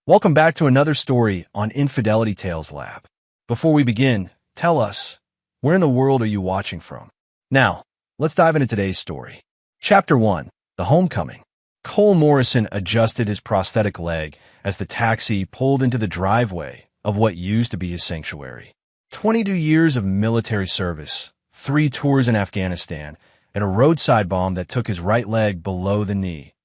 Welcome back to another story on Infidelity Tales Lab. Before we begin, tell us, where in the world are you watching from? Now, let's dive into today's story. Chapter 1. The Homecoming. Cole Morrison adjusted his prosthetic leg as the taxi pulled into the driveway of what used to be his sanctuary. 22 years of military service, 3 tours in Afghanistan, and a roadside bomb that took his right leg below the knee.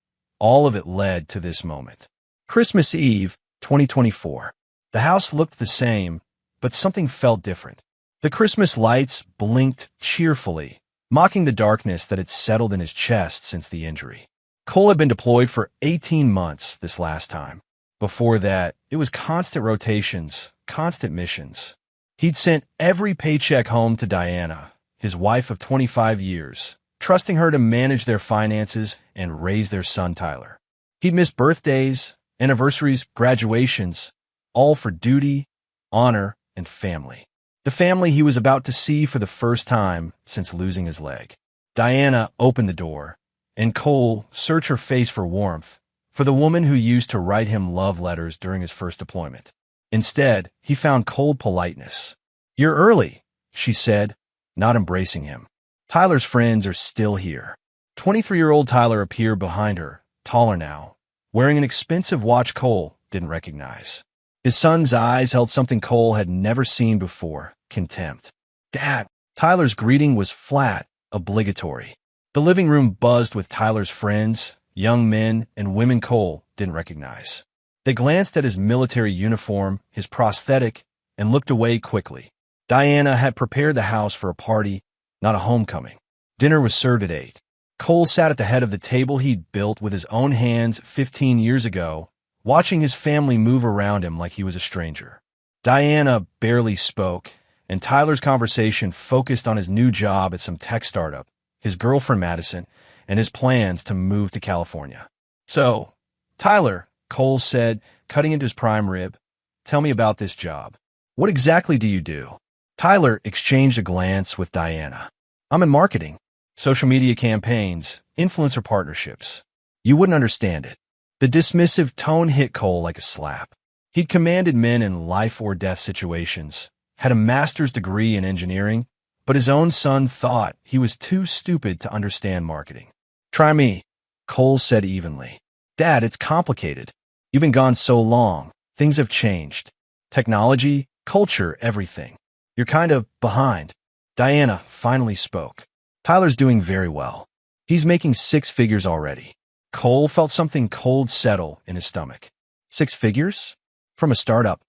All of it led to this moment. Christmas Eve, 2024. The house looked the same, but something felt different. The Christmas lights blinked cheerfully, mocking the darkness that had settled in his chest since the injury. Cole had been deployed for 18 months this last time. Before that, it was constant rotations, constant missions. He'd sent every paycheck home to Diana, his wife of 25 years, trusting her to manage their finances and raise their son Tyler. He'd missed birthdays, anniversaries, graduations, all for duty, honor, and family. The family he was about to see for the first time since losing his leg. Diana opened the door, and Cole searched her face for warmth, for the woman who used to write him love letters during his first deployment. Instead, he found cold politeness. "You're early," she said, not embracing him. Tyler's friends are still here. 23-year-old Tyler appeared behind her, taller now, wearing an expensive watch Cole didn't recognize. His son's eyes held something Cole had never seen before, contempt. "Dad." Tyler's greeting was flat, obligatory. The living room buzzed with Tyler's friends, young men and women Cole didn't recognize. They glanced at his military uniform, his prosthetic, and looked away quickly. Diana had prepared the house for a party, not a homecoming. Dinner was served at 8. Cole sat at the head of the table he'd built with his own hands 15 years ago, watching his family move around him like he was a stranger. Diana barely spoke, and Tyler's conversation focused on his new job at some tech startup, his girlfriend Madison, and his plans to move to California. "So, Tyler," Cole said, cutting into his prime rib, "tell me about this job. What exactly do you do?" Tyler exchanged a glance with Diana. "I'm in marketing. Social media campaigns, influencer partnerships. You wouldn't understand it." The dismissive tone hit Cole like a slap. He'd commanded men in life-or-death situations, had a master's degree in engineering, but his own son thought he was too stupid to understand marketing. "Try me," Cole said evenly. "Dad, it's complicated. You've been gone so long. Things have changed. Technology, culture, everything. You're kind of behind." Diana finally spoke. "Tyler's doing very well. He's making 6 figures already." Cole felt something cold settle in his stomach. 6 figures? From a startup?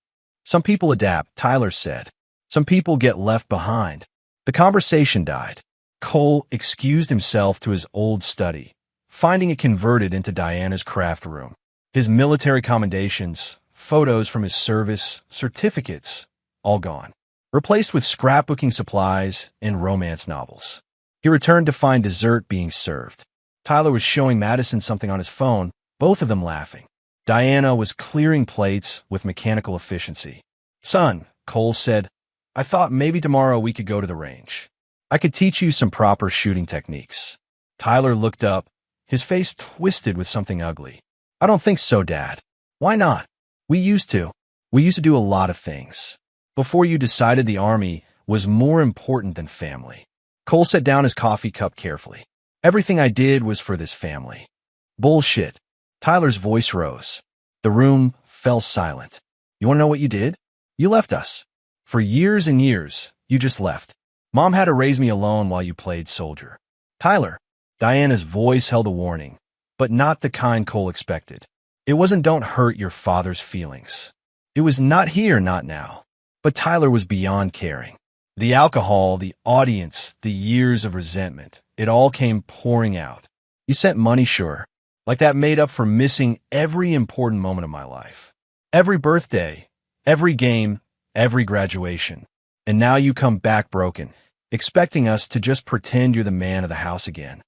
"Some people adapt," Tyler said. "Some people get left behind." The conversation died. Cole excused himself to his old study, finding it converted into Diana's craft room. His military commendations, photos from his service, certificates, all gone, replaced with scrapbooking supplies and romance novels. He returned to find dessert being served. Tyler was showing Madison something on his phone, both of them laughing. Diana was clearing plates with mechanical efficiency. "Son," Cole said, "I thought maybe tomorrow we could go to the range. I could teach you some proper shooting techniques." Tyler looked up, his face twisted with something ugly. "I don't think so, Dad." "Why not?" We used to do a lot of things. Before you decided the Army was more important than family." Cole set down his coffee cup carefully. "Everything I did was for this family." "Bullshit." Tyler's voice rose. The room fell silent. "You want to know what you did? You left us. For years and years, you just left. Mom had to raise me alone while you played soldier." "Tyler." Diana's voice held a warning, but not the kind Cole expected. It wasn't "don't hurt your father's feelings." It was "not here, not now." But Tyler was beyond caring. The alcohol, the audience, the years of resentment, it all came pouring out. "You sent money, sure. Like that made up for missing every important moment of my life. Every birthday, every game, every graduation. And now you come back broken, expecting us to just pretend you're the man of the house again."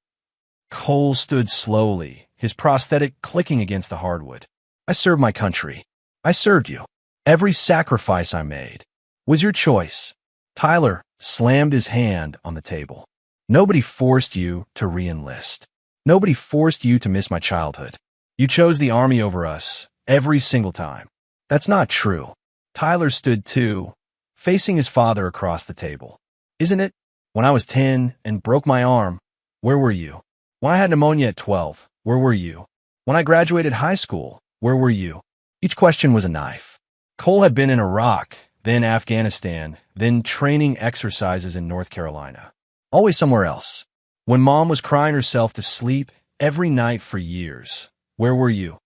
Cole stood slowly, his prosthetic clicking against the hardwood. "I served my country. I served you. Every sacrifice I made was your choice." Tyler slammed his hand on the table. "Nobody forced you to re-enlist. Nobody forced you to miss my childhood. You chose the Army over us every single time. That's not true. Tyler stood too, facing his father across the table. Isn't it? When I was 10 and broke my arm, where were you? When I had pneumonia at 12, where were you? When I graduated high school, where were you? Each question was a knife. Cole had been in Iraq, then Afghanistan, then training exercises in North Carolina. Always somewhere else. When Mom was crying herself to sleep every night for years, where were you?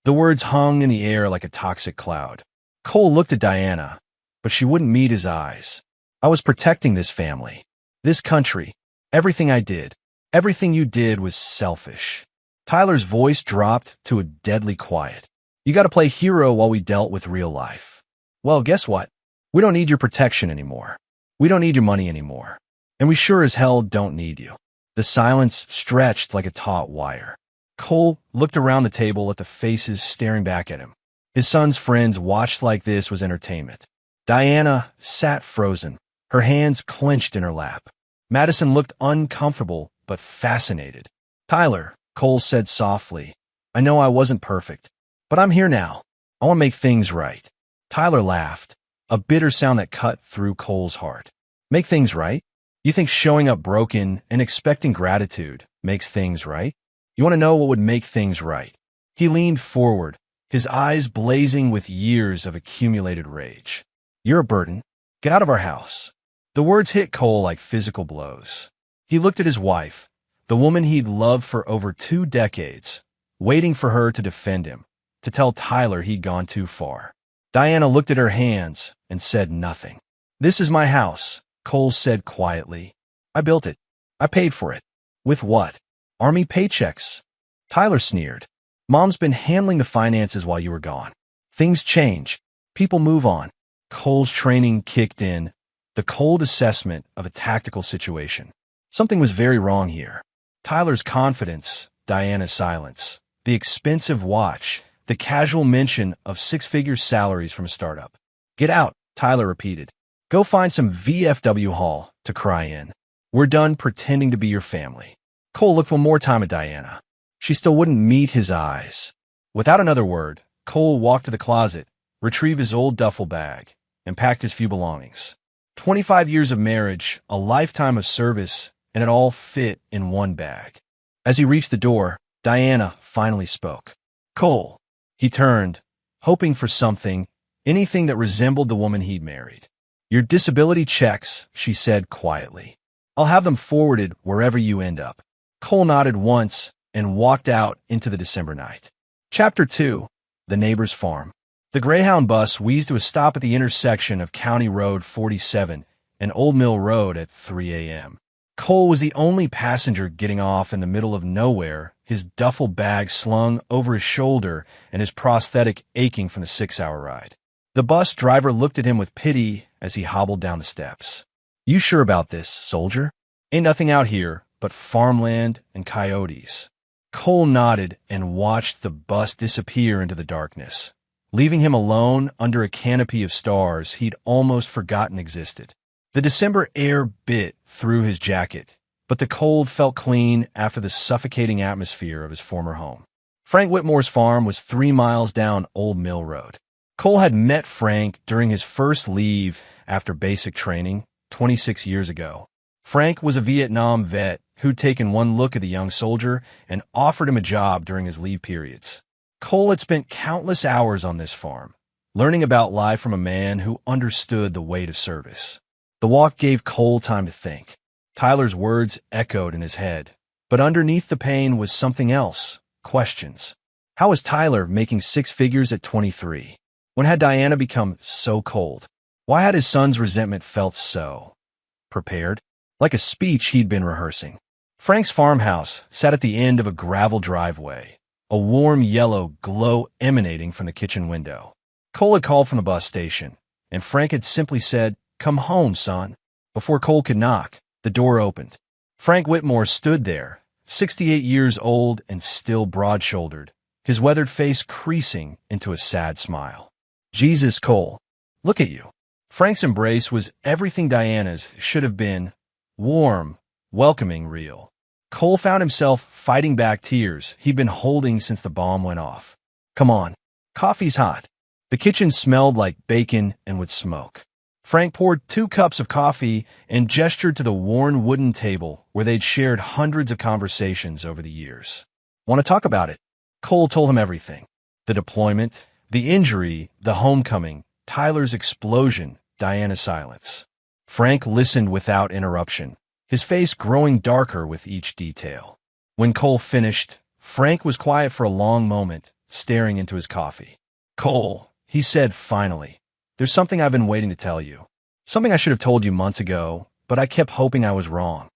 The words hung in the air like a toxic cloud. Cole looked at Diana, but she wouldn't meet his eyes. I was protecting this family, this country. Everything I did, everything you did was selfish. Tyler's voice dropped to a deadly quiet. You got to play hero while we dealt with real life. Well, guess what? We don't need your protection anymore. We don't need your money anymore. And we sure as hell don't need you. The silence stretched like a taut wire. Cole looked around the table at the faces staring back at him. His son's friends watched like this was entertainment. Diana sat frozen, her hands clenched in her lap. Madison looked uncomfortable but fascinated. Tyler, Cole said softly, I know I wasn't perfect, but I'm here now. I want to make things right. Tyler laughed, a bitter sound that cut through Cole's heart. Make things right? You think showing up broken and expecting gratitude makes things right? You want to know what would make things right? He leaned forward, his eyes blazing with years of accumulated rage. You're a burden. Get out of our house. The words hit Cole like physical blows. He looked at his wife, the woman he'd loved for over 2 decades, waiting for her to defend him, to tell Tyler he'd gone too far. Diana looked at her hands and said nothing. This is my house, Cole said quietly. I built it. I paid for it. With what? Army paychecks. Tyler sneered. Mom's been handling the finances while you were gone. Things change. People move on. Cole's training kicked in, the cold assessment of a tactical situation. Something was very wrong here. Tyler's confidence, Diana's silence, the expensive watch, the casual mention of 6-figure salaries from a startup. Get out, Tyler repeated. Go find some VFW hall to cry in. We're done pretending to be your family. Cole looked one more time at Diana. She still wouldn't meet his eyes. Without another word, Cole walked to the closet, retrieved his old duffel bag, and packed his few belongings. 25 years of marriage, a lifetime of service, and it all fit in one bag. As he reached the door, Diana finally spoke. Cole. He turned, hoping for something, anything that resembled the woman he'd married. Your disability checks, she said quietly. I'll have them forwarded wherever you end up. Cole nodded once and walked out into the December night. Chapter 2. The Neighbor's Farm. The Greyhound bus wheezed to a stop at the intersection of County Road 47 and Old Mill Road at 3 a.m. Cole was the only passenger getting off in the middle of nowhere, his duffel bag slung over his shoulder and his prosthetic aching from the 6-hour ride. The bus driver looked at him with pity as he hobbled down the steps. You sure about this, soldier? Ain't nothing out here but farmland and coyotes. Cole nodded and watched the bus disappear into the darkness, leaving him alone under a canopy of stars he'd almost forgotten existed. The December air bit through his jacket, but the cold felt clean after the suffocating atmosphere of his former home. Frank Whitmore's farm was 3 miles down Old Mill Road. Cole had met Frank during his first leave after basic training 26 years ago. Frank was a Vietnam vet who'd taken one look at the young soldier and offered him a job during his leave periods. Cole had spent countless hours on this farm, learning about life from a man who understood the weight of service. The walk gave Cole time to think. Tyler's words echoed in his head, but underneath the pain was something else, questions. How was Tyler making 6 figures at 23? When had Diana become so cold? Why had his son's resentment felt so prepared, like a speech he'd been rehearsing? Frank's farmhouse sat at the end of a gravel driveway, a warm yellow glow emanating from the kitchen window. Cole had called from the bus station, and Frank had simply said, "Come home, son." Before Cole could knock, the door opened. Frank Whitmore stood there, 68 years old and still broad-shouldered, his weathered face creasing into a sad smile. Jesus, Cole, look at you. Frank's embrace was everything Diana's should have been, warm, welcoming, real. Cole found himself fighting back tears he'd been holding since the bomb went off. Come on, coffee's hot. The kitchen smelled like bacon and wood smoke. Frank poured 2 cups of coffee and gestured to the worn wooden table where they'd shared hundreds of conversations over the years. Want to talk about it? Cole told him everything. The deployment, the injury, the homecoming, Tyler's explosion, Diana's silence. Frank listened without interruption, his face growing darker with each detail. When Cole finished, Frank was quiet for a long moment, staring into his coffee. "Cole," he said finally, "there's something I've been waiting to tell you. Something I should have told you months ago, but I kept hoping I was wrong."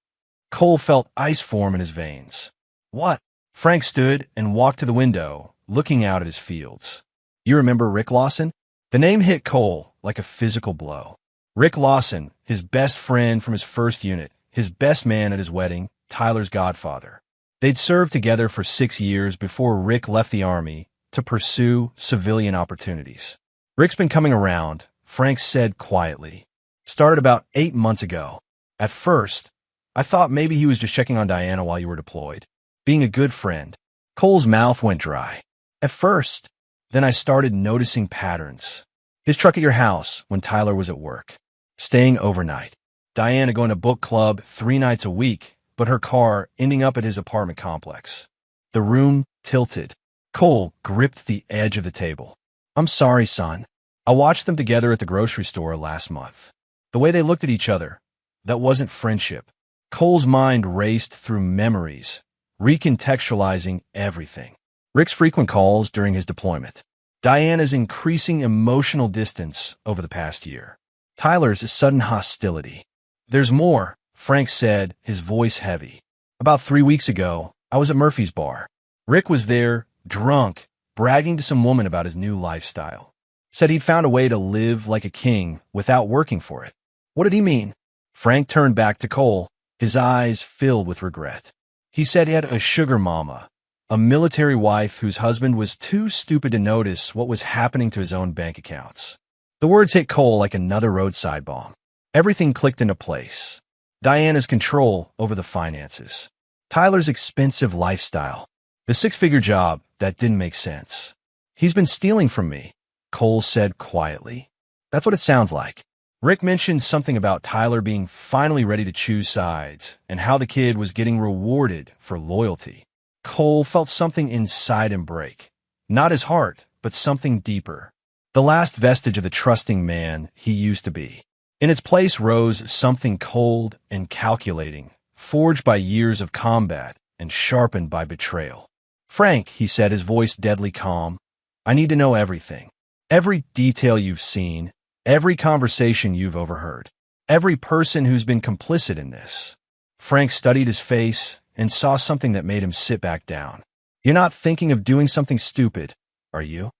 Cole felt ice form in his veins. "What?" Frank stood and walked to the window, looking out at his fields. "You remember Rick Lawson?" The name hit Cole like a physical blow. Rick Lawson, his best friend from his first unit, his best man at his wedding, Tyler's godfather. They'd served together for 6 years before Rick left the Army to pursue civilian opportunities. "Rick's been coming around," Frank said quietly. "Started about 8 months ago. At first, I thought maybe he was just checking on Diana while you were deployed, being a good friend." Cole's mouth went dry. "At first, then I started noticing patterns. His truck at your house when Tyler was at work. Staying overnight. Diana going to book club 3 nights a week, but her car ending up at his apartment complex." The room tilted. Cole gripped the edge of the table. "I'm sorry, son. I watched them together at the grocery store last month. The way they looked at each other, that wasn't friendship." Cole's mind raced through memories, recontextualizing everything. Rick's frequent calls during his deployment. Diana's increasing emotional distance over the past year. Tyler's sudden hostility. "There's more," Frank said, his voice heavy. "About 3 weeks ago, I was at Murphy's bar. Rick was there, drunk, bragging to some woman about his new lifestyle. Said he'd found a way to live like a king without working for it." "What did he mean?" Frank turned back to Cole, his eyes filled with regret. "He said he had a sugar mama, a military wife whose husband was too stupid to notice what was happening to his own bank accounts." The words hit Cole like another roadside bomb. Everything clicked into place. Diana's control over the finances. Tyler's expensive lifestyle. The 6-figure job that didn't make sense. "He's been stealing from me," Cole said quietly. "That's what it sounds like." Rick mentioned something about Tyler being finally ready to choose sides and how the kid was getting rewarded for loyalty. Cole felt something inside him break. Not his heart, but something deeper. The last vestige of the trusting man he used to be. In its place rose something cold and calculating, forged by years of combat and sharpened by betrayal. "Frank," he said, his voice deadly calm, "I need to know everything. Every detail you've seen, every conversation you've overheard, every person who's been complicit in this." Frank studied his face and saw something that made him sit back down. "You're not thinking of doing something stupid, are you?"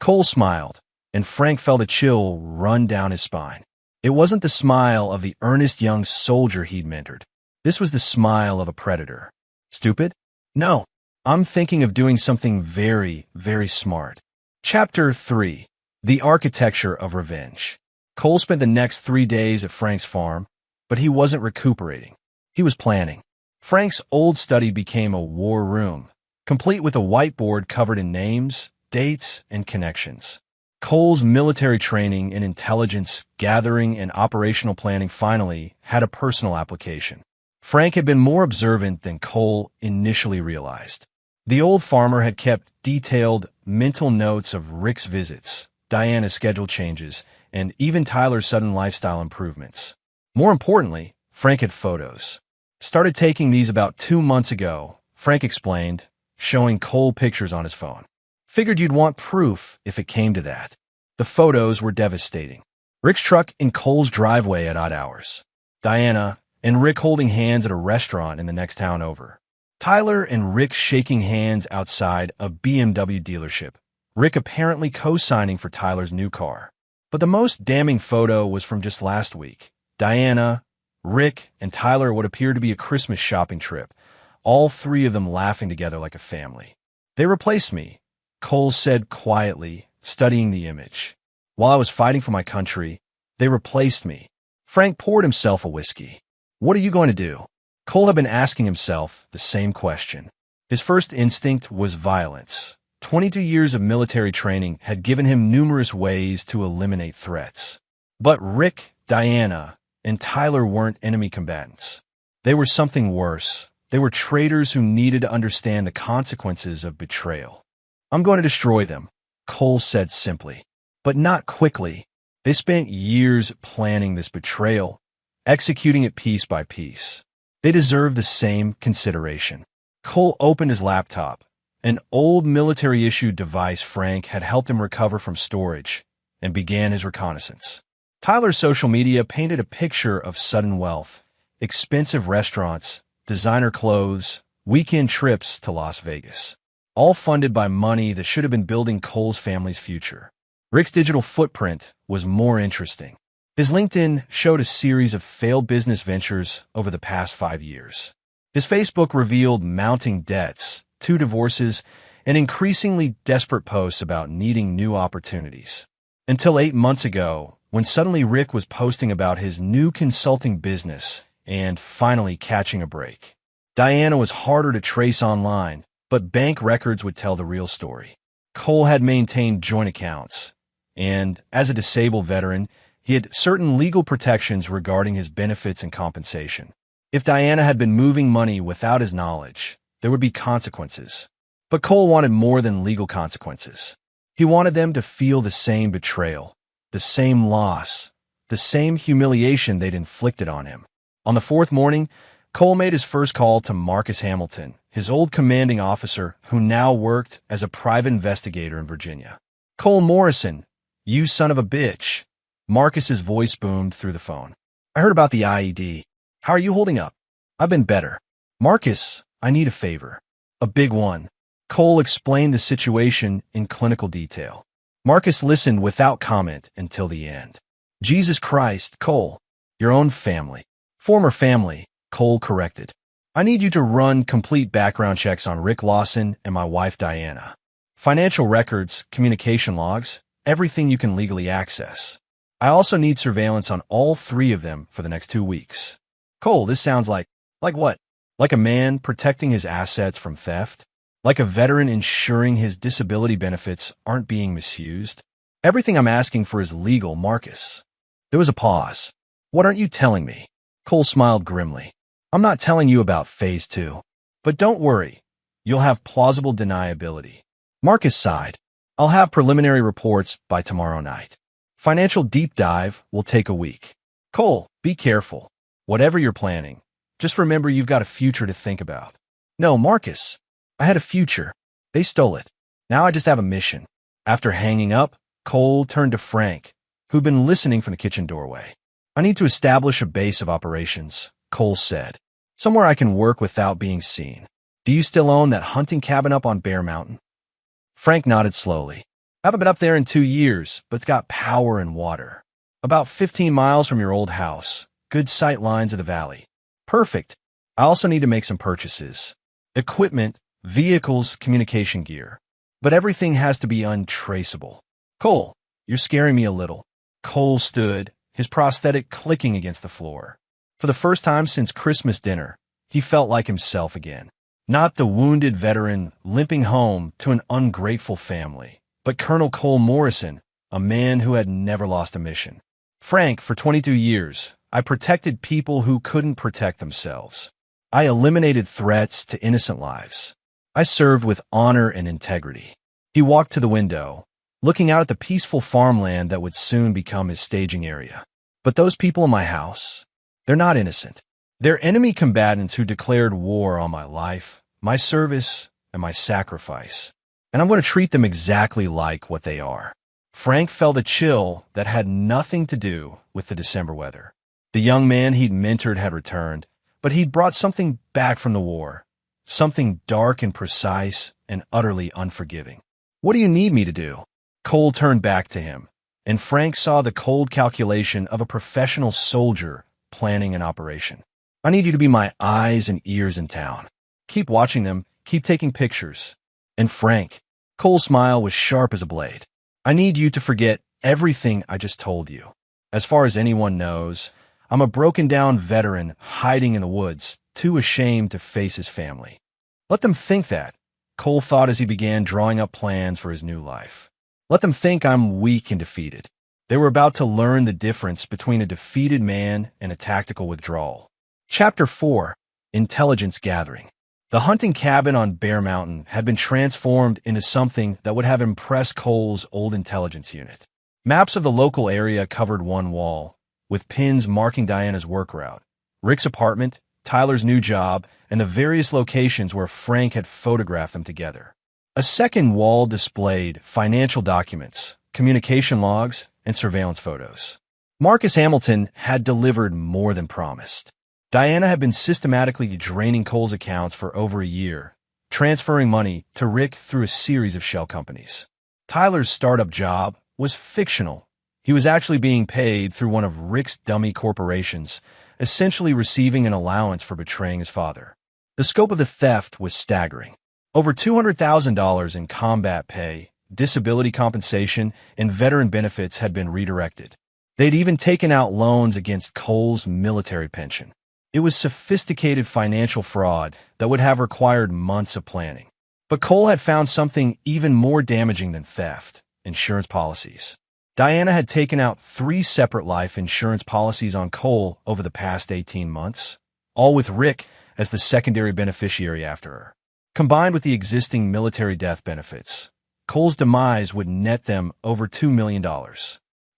Cole smiled, and Frank felt a chill run down his spine. It wasn't the smile of the earnest young soldier he'd mentored. This was the smile of a predator. "Stupid? No. I'm thinking of doing something very, very smart." Chapter 3. The Architecture of Revenge. Cole spent the next 3 days at Frank's farm, but he wasn't recuperating. He was planning. Frank's old study became a war room, complete with a whiteboard covered in names, dates, and connections. Cole's military training in intelligence gathering and operational planning finally had a personal application. Frank had been more observant than Cole initially realized. The old farmer had kept detailed mental notes of Rick's visits, Diana's schedule changes, and even Tyler's sudden lifestyle improvements. More importantly, Frank had photos. "Started taking these about 2 months ago," Frank explained, showing Cole pictures on his phone. "Figured you'd want proof if it came to that." The photos were devastating. Rick's truck in Cole's driveway at odd hours. Diana and Rick holding hands at a restaurant in the next town over. Tyler and Rick shaking hands outside a BMW dealership. Rick apparently co-signing for Tyler's new car. But the most damning photo was from just last week. Diana, Rick, and Tyler at what appeared to be a Christmas shopping trip, all 3 of them laughing together like a family. "They replaced me," Cole said quietly, studying the image. "While I was fighting for my country, they replaced me." Frank poured himself a whiskey. "What are you going to do?" Cole had been asking himself the same question. His first instinct was violence. 22 years of military training had given him numerous ways to eliminate threats. But Rick, Diana, and Tyler weren't enemy combatants. They were something worse. They were traitors who needed to understand the consequences of betrayal. "I'm going to destroy them," Cole said simply. But not quickly. They spent years planning this betrayal, executing it piece by piece. They deserve the same consideration. Cole opened his laptop. An old military-issued device Frank had helped him recover from storage, and began his reconnaissance. Tyler's social media painted a picture of sudden wealth, expensive restaurants, designer clothes, weekend trips to Las Vegas, all funded by money that should have been building Cole's family's future. Rick's digital footprint was more interesting. His LinkedIn showed a series of failed business ventures over the past 5 years. His Facebook revealed mounting debts, 2 divorces, and increasingly desperate posts about needing new opportunities. Until 8 months ago, when suddenly Rick was posting about his new consulting business and finally catching a break. Diana was harder to trace online, but bank records would tell the real story. Cole had maintained joint accounts, and as a disabled veteran, he had certain legal protections regarding his benefits and compensation. If Diana had been moving money without his knowledge, there would be consequences. But Cole wanted more than legal consequences. He wanted them to feel the same betrayal, the same loss, the same humiliation they'd inflicted on him. On the 4th morning, Cole made his first call to Marcus Hamilton, his old commanding officer who now worked as a private investigator in Virginia. "Cole Morrison, you son of a bitch." Marcus's voice boomed through the phone. "I heard about the IED. How are you holding up?" "I've been better." "Marcus, I need a favor." "A big one." Cole explained the situation in clinical detail. Marcus listened without comment until the end. "Jesus Christ, Cole. Your own family." "Former family," Cole corrected. "I need you to run complete background checks on Rick Lawson and my wife Diana. Financial records, communication logs, everything you can legally access. I also need surveillance on all 3 of them for the next 2 weeks." "Cole, this sounds like what? Like a man protecting his assets from theft? Like a veteran ensuring his disability benefits aren't being misused? Everything I'm asking for is legal, Marcus." There was a pause. "What aren't you telling me?" Cole smiled grimly. "I'm not telling you about Phase 2. But don't worry. You'll have plausible deniability." Marcus sighed. "I'll have preliminary reports by tomorrow night. Financial deep dive will take a week." "Cole, be careful. Whatever you're planning, just remember you've got a future to think about." "No, Marcus. I had a future. They stole it. Now I just have a mission." After hanging up, Cole turned to Frank, who'd been listening from the kitchen doorway. "I need to establish a base of operations," Cole said. "Somewhere I can work without being seen. Do you still own that hunting cabin up on Bear Mountain?" Frank nodded slowly. "I haven't been up there in 2 years, but it's got power and water. About 15 miles from your old house. Good sight lines of the valley." "Perfect. I also need to make some purchases. Equipment, vehicles, communication gear. But everything has to be untraceable." "Cole, you're scaring me a little." Cole stood, his prosthetic clicking against the floor. For the first time since Christmas dinner, he felt like himself again. Not the wounded veteran limping home to an ungrateful family, but Colonel Cole Morrison, a man who had never lost a mission. "Frank, for 22 years, I protected people who couldn't protect themselves. I eliminated threats to innocent lives. I served with honor and integrity." He walked to the window, looking out at the peaceful farmland that would soon become his staging area. "But those people in my house, they're not innocent. They're enemy combatants who declared war on my life, my service, and my sacrifice. And I'm going to treat them exactly like what they are." Frank felt a chill that had nothing to do with the December weather. The young man he'd mentored had returned, but he'd brought something back from the war, something dark and precise and utterly unforgiving. "What do you need me to do?" Cole turned back to him, and Frank saw the cold calculation of a professional soldier planning an operation. "I need you to be my eyes and ears in town. Keep watching them, keep taking pictures. And Frank," Cole's smile was sharp as a blade, "I need you to forget everything I just told you. As far as anyone knows, I'm a broken-down veteran hiding in the woods, too ashamed to face his family. Let them think that, Cole thought as he began drawing up plans for his new life. Let them think I'm weak and defeated. They were about to learn the difference between a defeated man and a tactical withdrawal. Chapter 4. Intelligence Gathering. The hunting cabin on Bear Mountain had been transformed into something that would have impressed Cole's old intelligence unit. Maps of the local area covered one wall, with pins marking Diana's work route, Rick's apartment, Tyler's new job, and the various locations where Frank had photographed them together. A second wall displayed financial documents, communication logs, and surveillance photos. Marcus Hamilton had delivered more than promised. Diana had been systematically draining Cole's accounts for over a year, transferring money to Rick through a series of shell companies. Tyler's startup job was fictional. He was actually being paid through one of Rick's dummy corporations, essentially receiving an allowance for betraying his father. The scope of the theft was staggering. Over $200,000 in combat pay, disability compensation, and veteran benefits had been redirected. They'd even taken out loans against Cole's military pension. It was sophisticated financial fraud that would have required months of planning. But Cole had found something even more damaging than theft: insurance policies. Diana had taken out 3 separate life insurance policies on Cole over the past 18 months, all with Rick as the secondary beneficiary after her. Combined with the existing military death benefits, Cole's demise would net them over $2 million.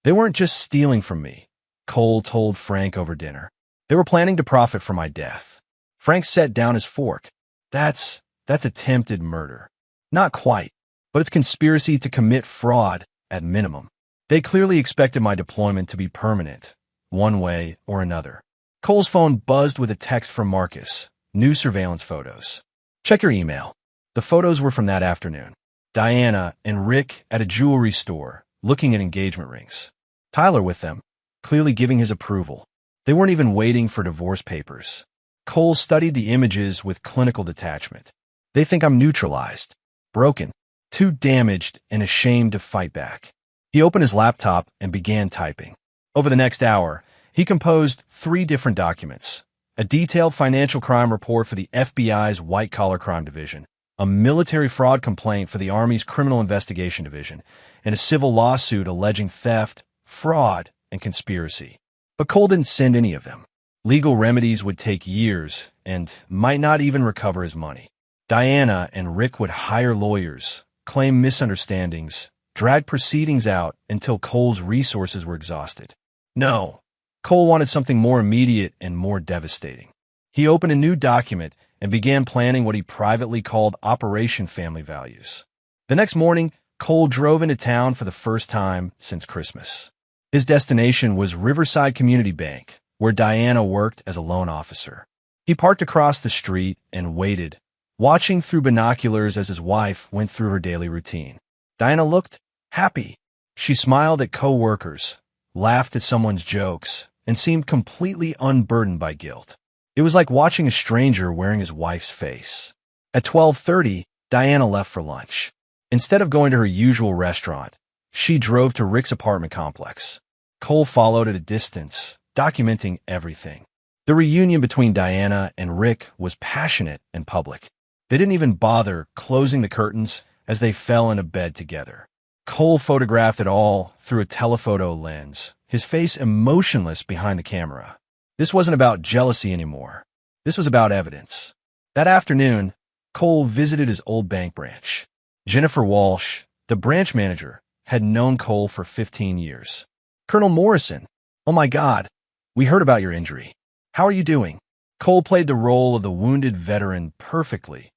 They weren't just stealing from me, Cole told Frank over dinner. They were planning to profit from my death. Frank set down his fork. That's attempted murder. Not quite, but it's conspiracy to commit fraud at minimum. They clearly expected my deployment to be permanent, one way or another. Cole's phone buzzed with a text from Marcus. New surveillance photos. Check your email. The photos were from that afternoon. Diana and Rick at a jewelry store, looking at engagement rings. Tyler with them, clearly giving his approval. They weren't even waiting for divorce papers. Cole studied the images with clinical detachment. They think I'm neutralized, broken, too damaged and ashamed to fight back. He opened his laptop and began typing. Over the next hour, he composed 3 different documents: a detailed financial crime report for the FBI's white-collar crime division, a military fraud complaint for the Army's criminal investigation division, and a civil lawsuit alleging theft, fraud, and conspiracy. But Cole didn't send any of them. Legal remedies would take years and might not even recover his money. Diana and Rick would hire lawyers, claim misunderstandings, drag proceedings out until Cole's resources were exhausted. No, Cole wanted something more immediate and more devastating. He opened a new document and began planning what he privately called Operation Family Values. The next morning, Cole drove into town for the first time since Christmas. His destination was Riverside Community Bank, where Diana worked as a loan officer. He parked across the street and waited, watching through binoculars as his wife went through her daily routine. Diana looked happy. She smiled at co-workers, laughed at someone's jokes, and seemed completely unburdened by guilt. It was like watching a stranger wearing his wife's face. At 12:30, Diana left for lunch. Instead of going to her usual restaurant, she drove to Rick's apartment complex. Cole followed at a distance, documenting everything. The reunion between Diana and Rick was passionate and public. They didn't even bother closing the curtains as they fell into bed together. Cole photographed it all through a telephoto lens, his face emotionless behind the camera. This wasn't about jealousy anymore. This was about evidence. That afternoon, Cole visited his old bank branch. Jennifer Walsh, the branch manager, had known Cole for 15 years. "Colonel Morrison, oh my God, we heard about your injury. How are you doing?" Cole played the role of the wounded veteran perfectly.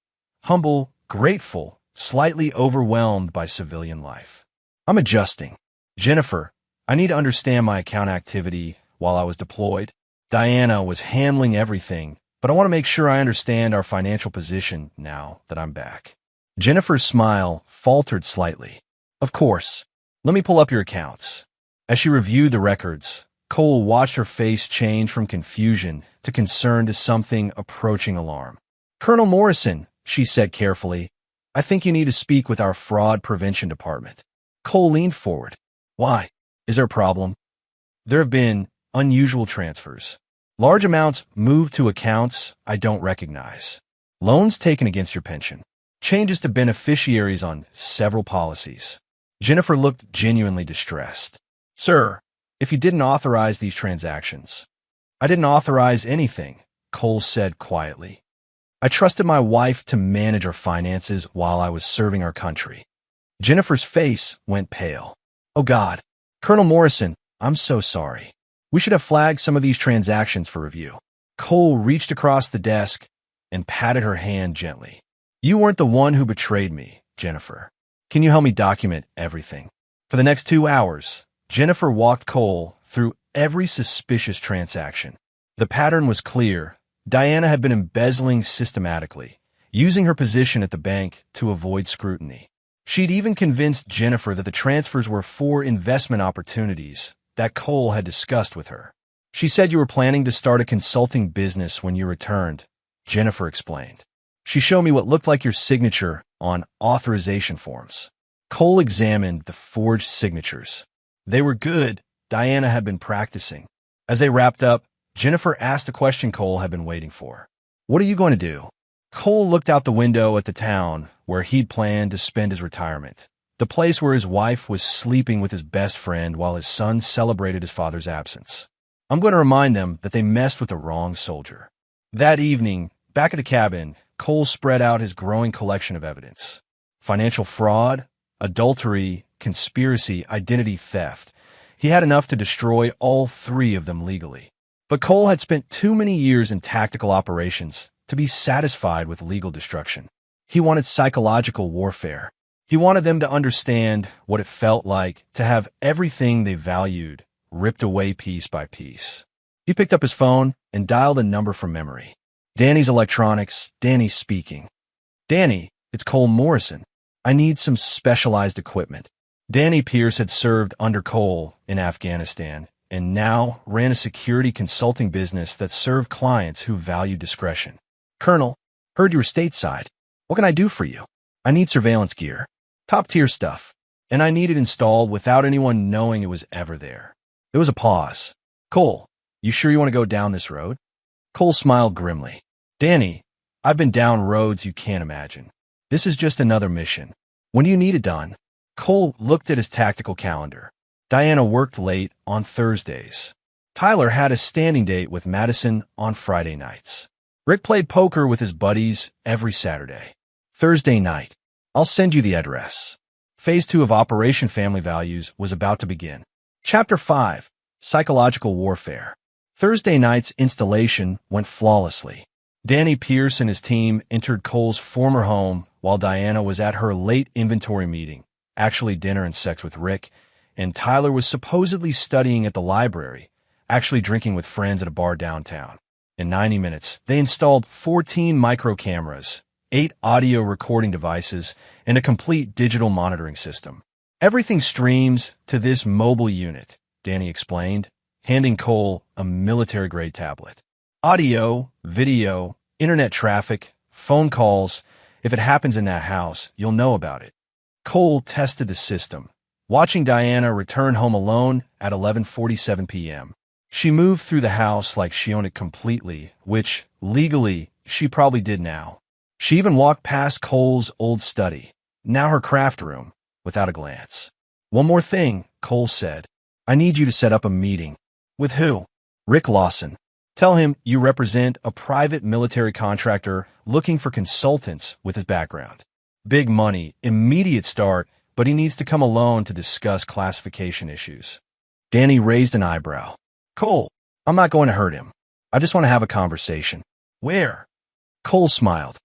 Humble, grateful, slightly overwhelmed by civilian life. "I'm adjusting. Jennifer, I need to understand my account activity while I was deployed. Diana was handling everything, but I want to make sure I understand our financial position now that I'm back." Jennifer's smile faltered slightly. "Of course. Let me pull up your accounts." As she reviewed the records, Cole watched her face change from confusion to concern to something approaching alarm. "Colonel Morrison," she said carefully, "I think you need to speak with our fraud prevention department." Cole leaned forward. "Why? Is there a problem?" "There have been unusual transfers. Large amounts moved to accounts I don't recognize. Loans taken against your pension." Changes to beneficiaries on several policies. Jennifer looked genuinely distressed. Sir, if you didn't authorize these transactions. I didn't authorize anything, Cole said quietly. I trusted my wife to manage our finances while I was serving our country. Jennifer's face went pale. Oh God. Colonel Morrison, I'm so sorry. We should have flagged some of these transactions for review. Cole reached across the desk and patted her hand gently. You weren't the one who betrayed me, Jennifer. Can you help me document everything? For the next 2 hours, Jennifer walked Cole through every suspicious transaction. The pattern was clear. Diana had been embezzling systematically, using her position at the bank to avoid scrutiny. She'd even convinced Jennifer that the transfers were for investment opportunities that Cole had discussed with her. She said you were planning to start a consulting business when you returned, Jennifer explained. She showed me what looked like your signature on authorization forms. Cole examined the forged signatures. They were good. Diana had been practicing. As they wrapped up, Jennifer asked the question Cole had been waiting for. What are you going to do? Cole looked out the window at the town where he'd planned to spend his retirement, the place where his wife was sleeping with his best friend while his son celebrated his father's absence. I'm going to remind them that they messed with the wrong soldier. That evening, back at the cabin, Cole spread out his growing collection of evidence. Financial fraud, adultery, conspiracy, identity theft. He had enough to destroy all 3 of them legally. But Cole had spent too many years in tactical operations to be satisfied with legal destruction. He wanted psychological warfare. He wanted them to understand what it felt like to have everything they valued ripped away piece by piece. He picked up his phone and dialed a number from memory. Danny's Electronics, Danny speaking. Danny, it's Cole Morrison. I need some specialized equipment. Danny Pierce had served under Cole in Afghanistan and now ran a security consulting business that served clients who valued discretion. Colonel, heard you were stateside. What can I do for you? I need surveillance gear. Top-tier stuff. And I need it installed without anyone knowing it was ever there. There was a pause. Cole, you sure you want to go down this road? Cole smiled grimly. Danny, I've been down roads you can't imagine. This is just another mission. When do you need it done? Cole looked at his tactical calendar. Diana worked late on Thursdays. Tyler had a standing date with Madison on Friday nights. Rick played poker with his buddies every Saturday. Thursday night. I'll send you the address. Phase 2 of Operation Family Values was about to begin. Chapter 5. Psychological Warfare. Thursday night's installation went flawlessly. Danny Pierce and his team entered Cole's former home while Diana was at her late inventory meeting, actually dinner and sex with Rick, and Tyler was supposedly studying at the library, actually drinking with friends at a bar downtown. In 90 minutes, they installed 14 micro cameras, 8 audio recording devices, and a complete digital monitoring system. Everything streams to this mobile unit, Danny explained, handing Cole a military-grade tablet. Audio, video, internet traffic, phone calls. If it happens in that house, you'll know about it. Cole tested the system, watching Diana return home alone at 11:47 p.m. She moved through the house like she owned it completely, which, legally, she probably did now. She even walked past Cole's old study, now her craft room, without a glance. One more thing, Cole said. I need you to set up a meeting. With who? Rick Lawson. Tell him you represent a private military contractor looking for consultants with his background. Big money, immediate start, but he needs to come alone to discuss classification issues. Danny raised an eyebrow. Cole, I'm not going to hurt him. I just want to have a conversation. Where? Cole smiled.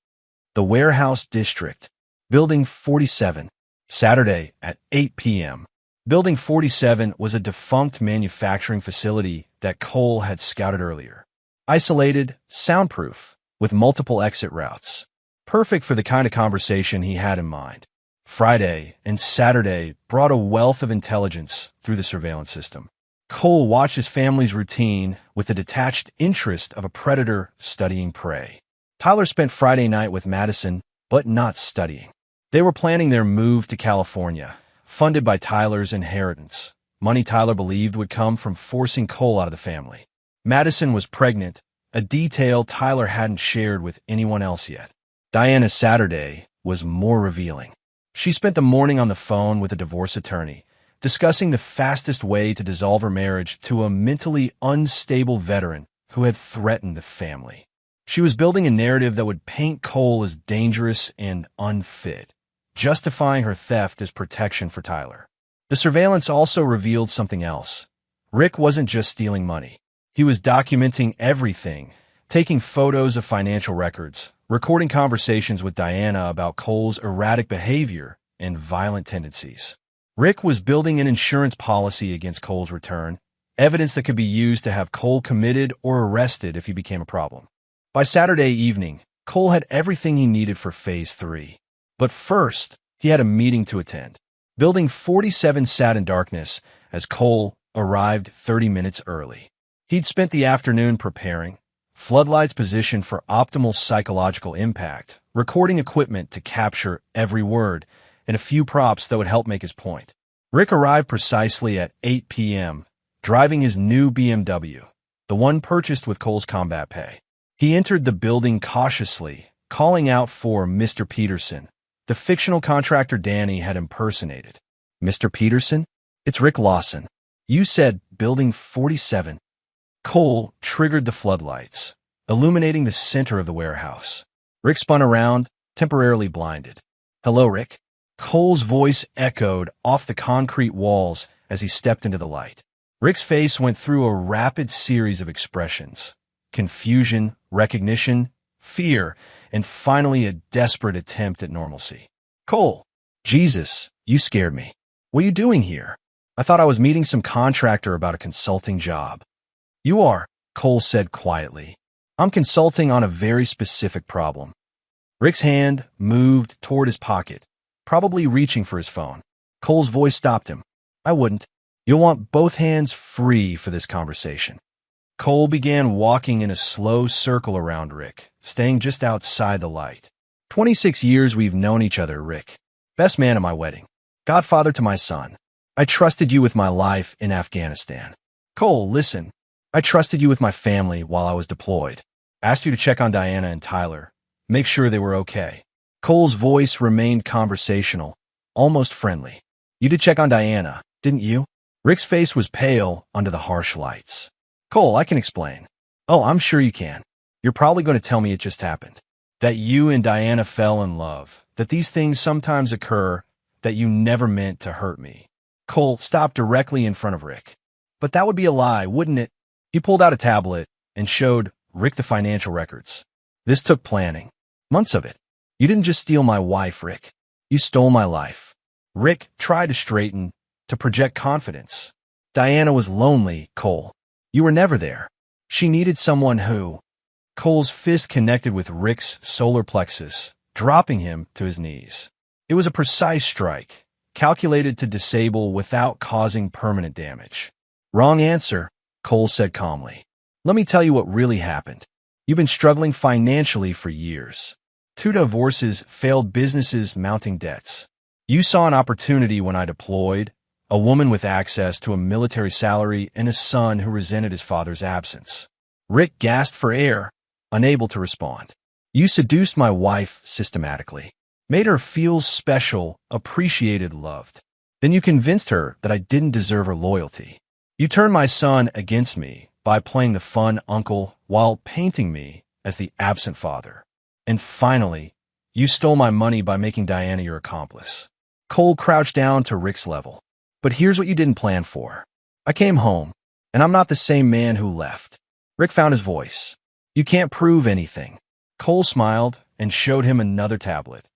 The Warehouse District, Building 47, Saturday at 8 p.m. Building 47 was a defunct manufacturing facility that Cole had scouted earlier. Isolated, soundproof, with multiple exit routes. Perfect for the kind of conversation he had in mind. Friday and Saturday brought a wealth of intelligence through the surveillance system. Cole watched his family's routine with the detached interest of a predator studying prey. Tyler spent Friday night with Madison, but not studying. They were planning their move to California, funded by Tyler's inheritance, money Tyler believed would come from forcing Cole out of the family. Madison was pregnant, a detail Tyler hadn't shared with anyone else yet. Diana's Saturday was more revealing. She spent the morning on the phone with a divorce attorney, discussing the fastest way to dissolve her marriage to a mentally unstable veteran who had threatened the family. She was building a narrative that would paint Cole as dangerous and unfit, justifying her theft as protection for Tyler. The surveillance also revealed something else. Rick wasn't just stealing money. He was documenting everything, taking photos of financial records, recording conversations with Diana about Cole's erratic behavior and violent tendencies. Rick was building an insurance policy against Cole's return, evidence that could be used to have Cole committed or arrested if he became a problem. By Saturday evening, Cole had everything he needed for Phase 3. But first, he had a meeting to attend. Building 47 sat in darkness as Cole arrived 30 minutes early. He'd spent the afternoon preparing, floodlights positioned for optimal psychological impact, recording equipment to capture every word, and a few props that would help make his point. Rick arrived precisely at 8 p.m., driving his new BMW, the one purchased with Cole's combat pay. He entered the building cautiously, calling out for Mr. Peterson, the fictional contractor Danny had impersonated. "Mr. Peterson? It's Rick Lawson. You said Building 47. Cole triggered the floodlights, illuminating the center of the warehouse. Rick spun around, temporarily blinded. "Hello, Rick." Cole's voice echoed off the concrete walls as he stepped into the light. Rick's face went through a rapid series of expressions: confusion, recognition, fear, and finally a desperate attempt at normalcy. "Cole, Jesus, you scared me. What are you doing here? I thought I was meeting some contractor about a consulting job." "You are," Cole said quietly. "I'm consulting on a very specific problem." Rick's hand moved toward his pocket, probably reaching for his phone. Cole's voice stopped him. "I wouldn't. You'll want both hands free for this conversation." Cole began walking in a slow circle around Rick, staying just outside the light. 26 years we've known each other, Rick. Best man at my wedding. Godfather to my son. I trusted you with my life in Afghanistan. Cole, listen. I trusted you with my family while I was deployed. Asked you to check on Diana and Tyler. Make sure they were okay. Cole's voice remained conversational, almost friendly. You did check on Diana, didn't you? Rick's face was pale under the harsh lights. Cole, I can explain. Oh, I'm sure you can. You're probably going to tell me it just happened. That you and Diana fell in love. That these things sometimes occur. That you never meant to hurt me. Cole stopped directly in front of Rick. But that would be a lie, wouldn't it? He pulled out a tablet and showed Rick the financial records. This took planning. Months of it. You didn't just steal my wife, Rick. You stole my life. Rick tried to straighten, to project confidence. Diana was lonely, Cole. You were never there. She needed someone who... Cole's fist connected with Rick's solar plexus, dropping him to his knees. It was a precise strike, calculated to disable without causing permanent damage. Wrong answer, Cole said calmly. Let me tell you what really happened. You've been struggling financially for years. 2 divorces, failed businesses, mounting debts. You saw an opportunity when I deployed, a woman with access to a military salary and a son who resented his father's absence. Rick gasped for air, unable to respond. You seduced my wife systematically, made her feel special, appreciated, loved. Then you convinced her that I didn't deserve her loyalty. You turned my son against me by playing the fun uncle while painting me as the absent father. And finally, you stole my money by making Diana your accomplice. Cole crouched down to Rick's level. But here's what you didn't plan for. I came home, and I'm not the same man who left. Rick found his voice. You can't prove anything. Cole smiled and showed him another tablet,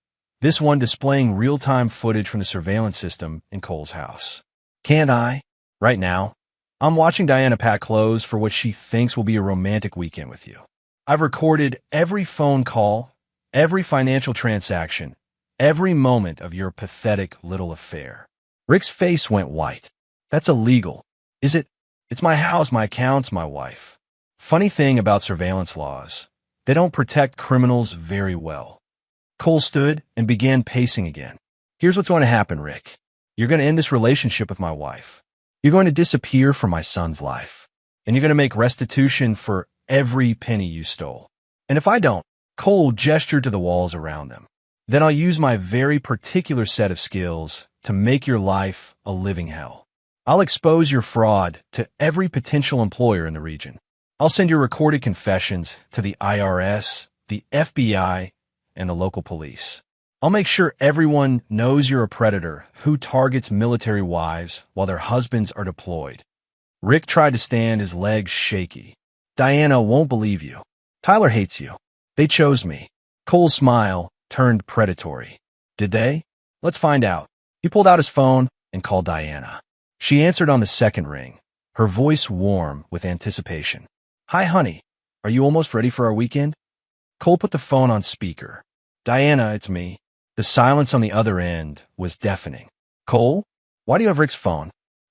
this one displaying real-time footage from the surveillance system in Cole's house. Can't I? Right now, I'm watching Diana pack clothes for what she thinks will be a romantic weekend with you. I've recorded every phone call, every financial transaction, every moment of your pathetic little affair. Rick's face went white. That's illegal. Is it? It's my house, my accounts, my wife. Funny thing about surveillance laws, they don't protect criminals very well. Cole stood and began pacing again. Here's what's going to happen, Rick. You're going to end this relationship with my wife. You're going to disappear from my son's life. And you're going to make restitution for every penny you stole. And if I don't, Cole gestured to the walls around them. Then I'll use my very particular set of skills to make your life a living hell. I'll expose your fraud to every potential employer in the region. I'll send your recorded confessions to the IRS, the FBI, and the local police. I'll make sure everyone knows you're a predator who targets military wives while their husbands are deployed. Rick tried to stand, his legs shaky. Diana won't believe you. Tyler hates you. They chose me. Cole's smile turned predatory. Did they? Let's find out. He pulled out his phone and called Diana. She answered on the second ring, her voice warm with anticipation. Hi, honey. Are you almost ready for our weekend? Cole put the phone on speaker. Diana, it's me. The silence on the other end was deafening. Cole, why do you have Rick's phone?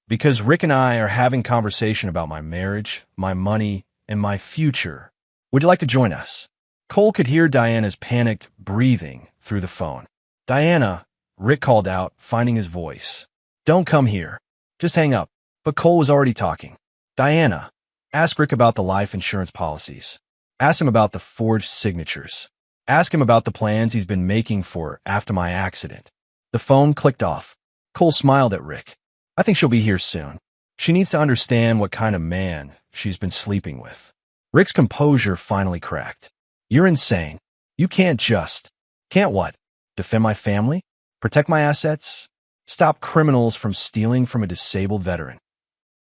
Because Rick and I are having conversation about my marriage, my money, and my future. Would you like to join us? Cole could hear Diana's panicked breathing through the phone. Diana, Rick called out, finding his voice. Don't come here. Just hang up. But Cole was already talking. Diana, ask Rick about the life insurance policies. Ask him about the forged signatures. Ask him about the plans he's been making for after my accident. The phone clicked off. Cole smiled at Rick. I think she'll be here soon. She needs to understand what kind of man she's been sleeping with. Rick's composure finally cracked. You're insane. You can't just. Can't what? Defend my family? Protect my assets? Stop criminals from stealing from a disabled veteran?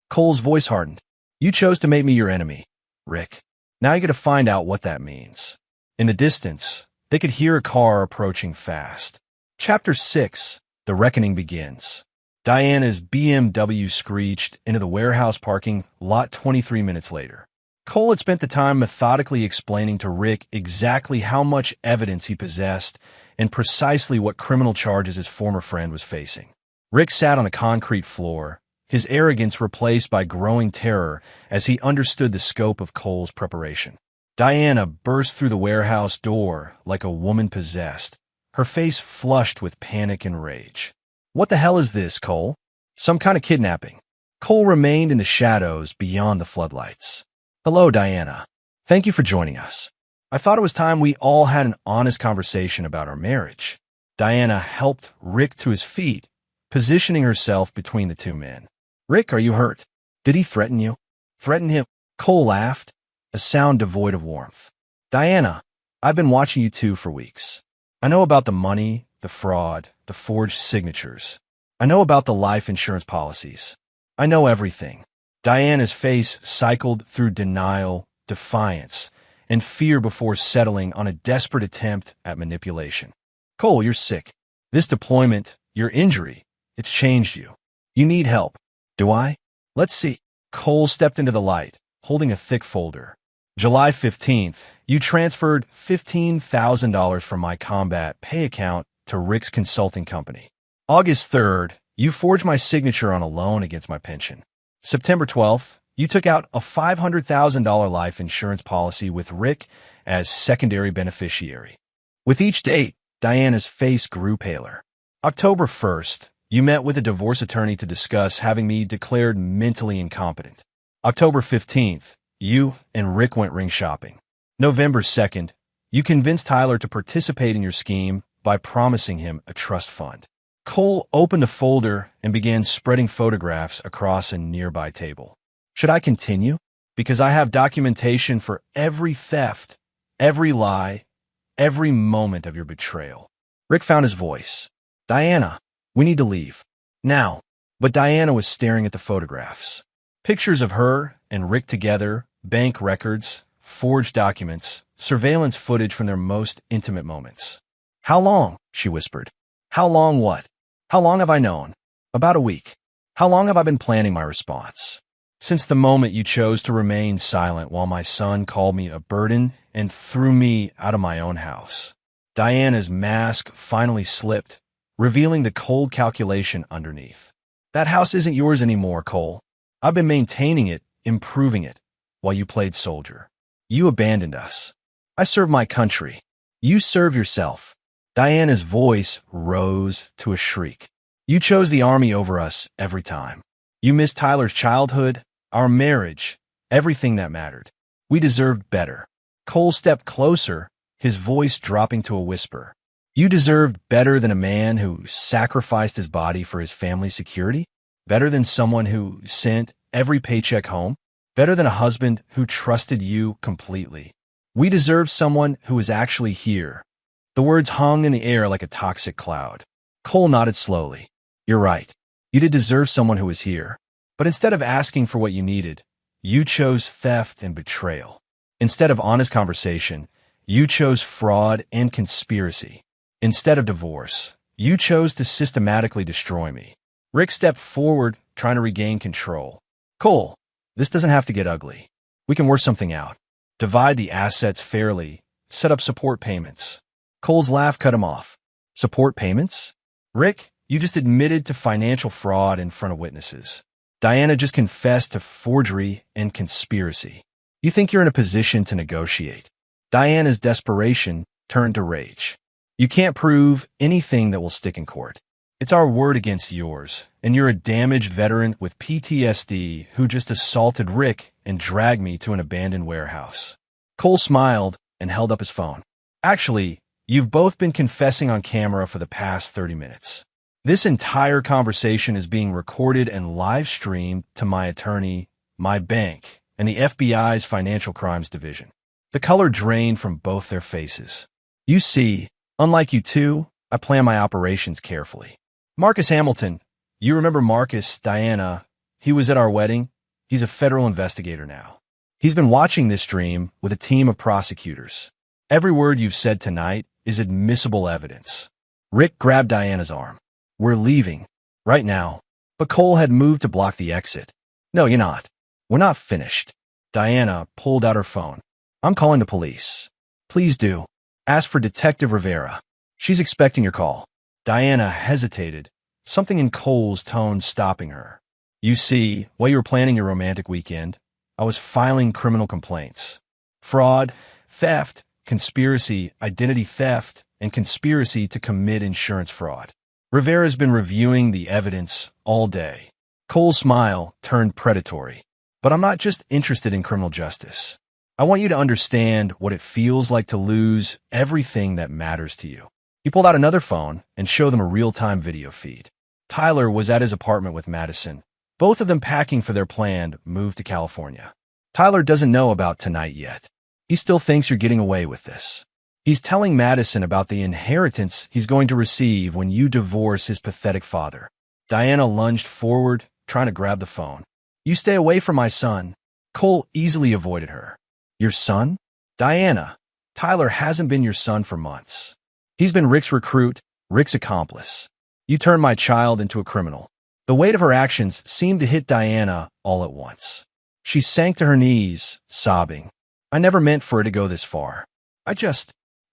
Cole's voice hardened. You chose to make me your enemy, Rick. Now you got to find out what that means. In the distance, they could hear a car approaching fast. Chapter 6. The Reckoning begins. Diana's BMW screeched into the warehouse parking lot 23 minutes later. Cole had spent the time methodically explaining to Rick exactly how much evidence he possessed and precisely what criminal charges his former friend was facing. Rick sat on the concrete floor, his arrogance replaced by growing terror as he understood the scope of Cole's preparation. Diana burst through the warehouse door like a woman possessed, her face flushed with panic and rage. What the hell is this, Cole? Some kind of kidnapping. Cole remained in the shadows beyond the floodlights. Hello, Diana. Thank you for joining us. I thought it was time we all had an honest conversation about our marriage. Diana helped Rick to his feet, positioning herself between the two men. Rick, are you hurt? Did he threaten you? Threaten him? Cole laughed, a sound devoid of warmth. Diana, I've been watching you two for weeks. I know about the money, the fraud, the forged signatures. I know about the life insurance policies. I know everything. Diana's face cycled through denial, defiance, and fear before settling on a desperate attempt at manipulation. Cole, you're sick. This deployment, your injury, it's changed you. You need help. Do I? Let's see. Cole stepped into the light, holding a thick folder. July 15th, you transferred $15,000 from my combat pay account to Rick's consulting company. August 3rd, you forged my signature on a loan against my pension. September 12th, you took out a $500,000 life insurance policy with Rick as secondary beneficiary. With each date, Diana's face grew paler. October 1st, you met with a divorce attorney to discuss having me declared mentally incompetent. October 15th, you and Rick went ring shopping. November 2nd, you convinced Tyler to participate in your scheme by promising him a trust fund. Cole opened the folder and began spreading photographs across a nearby table. Should I continue? Because I have documentation for every theft, every lie, every moment of your betrayal. Rick found his voice. Diana, we need to leave. Now. But Diana was staring at the photographs. Pictures of her and Rick together, bank records, forged documents, surveillance footage from their most intimate moments. How long? She whispered. How long what? How long have I known? About a week. How long have I been planning my response? Since the moment you chose to remain silent while my son called me a burden and threw me out of my own house. Diana's mask finally slipped, revealing the cold calculation underneath. That house isn't yours anymore, Cole. I've been maintaining it, improving it, while you played soldier. You abandoned us. I serve my country. You serve yourself. Diana's voice rose to a shriek. You chose the army over us every time. You missed Tyler's childhood, our marriage, everything that mattered. We deserved better. Cole stepped closer, his voice dropping to a whisper. You deserved better than a man who sacrificed his body for his family's security? Better than someone who sent every paycheck home? Better than a husband who trusted you completely? We deserve someone who is actually here. The words hung in the air like a toxic cloud. Cole nodded slowly. You're right. You did deserve someone who was here. But instead of asking for what you needed, you chose theft and betrayal. Instead of honest conversation, you chose fraud and conspiracy. Instead of divorce, you chose to systematically destroy me. Rick stepped forward, trying to regain control. Cole, this doesn't have to get ugly. We can work something out. Divide the assets fairly. Set up support payments. Cole's laugh cut him off. Support payments? Rick, you just admitted to financial fraud in front of witnesses. Diana just confessed to forgery and conspiracy. You think you're in a position to negotiate. Diana's desperation turned to rage. You can't prove anything that will stick in court. It's our word against yours, and you're a damaged veteran with PTSD who just assaulted Rick and dragged me to an abandoned warehouse. Cole smiled and held up his phone. Actually, you've both been confessing on camera for the past 30 minutes. This entire conversation is being recorded and live-streamed to my attorney, my bank, and the FBI's Financial Crimes Division. The color drained from both their faces. You see, unlike you two, I plan my operations carefully. Marcus Hamilton, you remember Marcus, Diana, he was at our wedding? He's a federal investigator now. He's been watching this stream with a team of prosecutors. Every word you've said tonight is admissible evidence. Rick grabbed Diana's arm. We're leaving. Right now. But Cole had moved to block the exit. No, you're not. We're not finished. Diana pulled out her phone. I'm calling the police. Please do. Ask for Detective Rivera. She's expecting your call. Diana hesitated, something in Cole's tone stopping her. You see, while you were planning your romantic weekend, I was filing criminal complaints. Fraud, theft, conspiracy, identity theft, and conspiracy to commit insurance fraud. Rivera's been reviewing the evidence all day. Cole's smile turned predatory. But I'm not just interested in criminal justice. I want you to understand what it feels like to lose everything that matters to you. He pulled out another phone and showed them a real-time video feed. Tyler was at his apartment with Madison, both of them packing for their planned move to California. Tyler doesn't know about tonight yet. He still thinks you're getting away with this. He's telling Madison about the inheritance he's going to receive when you divorce his pathetic father. Diana lunged forward, trying to grab the phone. You stay away from my son. Cole easily avoided her. Your son? Diana, Tyler hasn't been your son for months. He's been Rick's recruit, Rick's accomplice. You turned my child into a criminal. The weight of her actions seemed to hit Diana all at once. She sank to her knees, sobbing. I never meant for it to go this far. I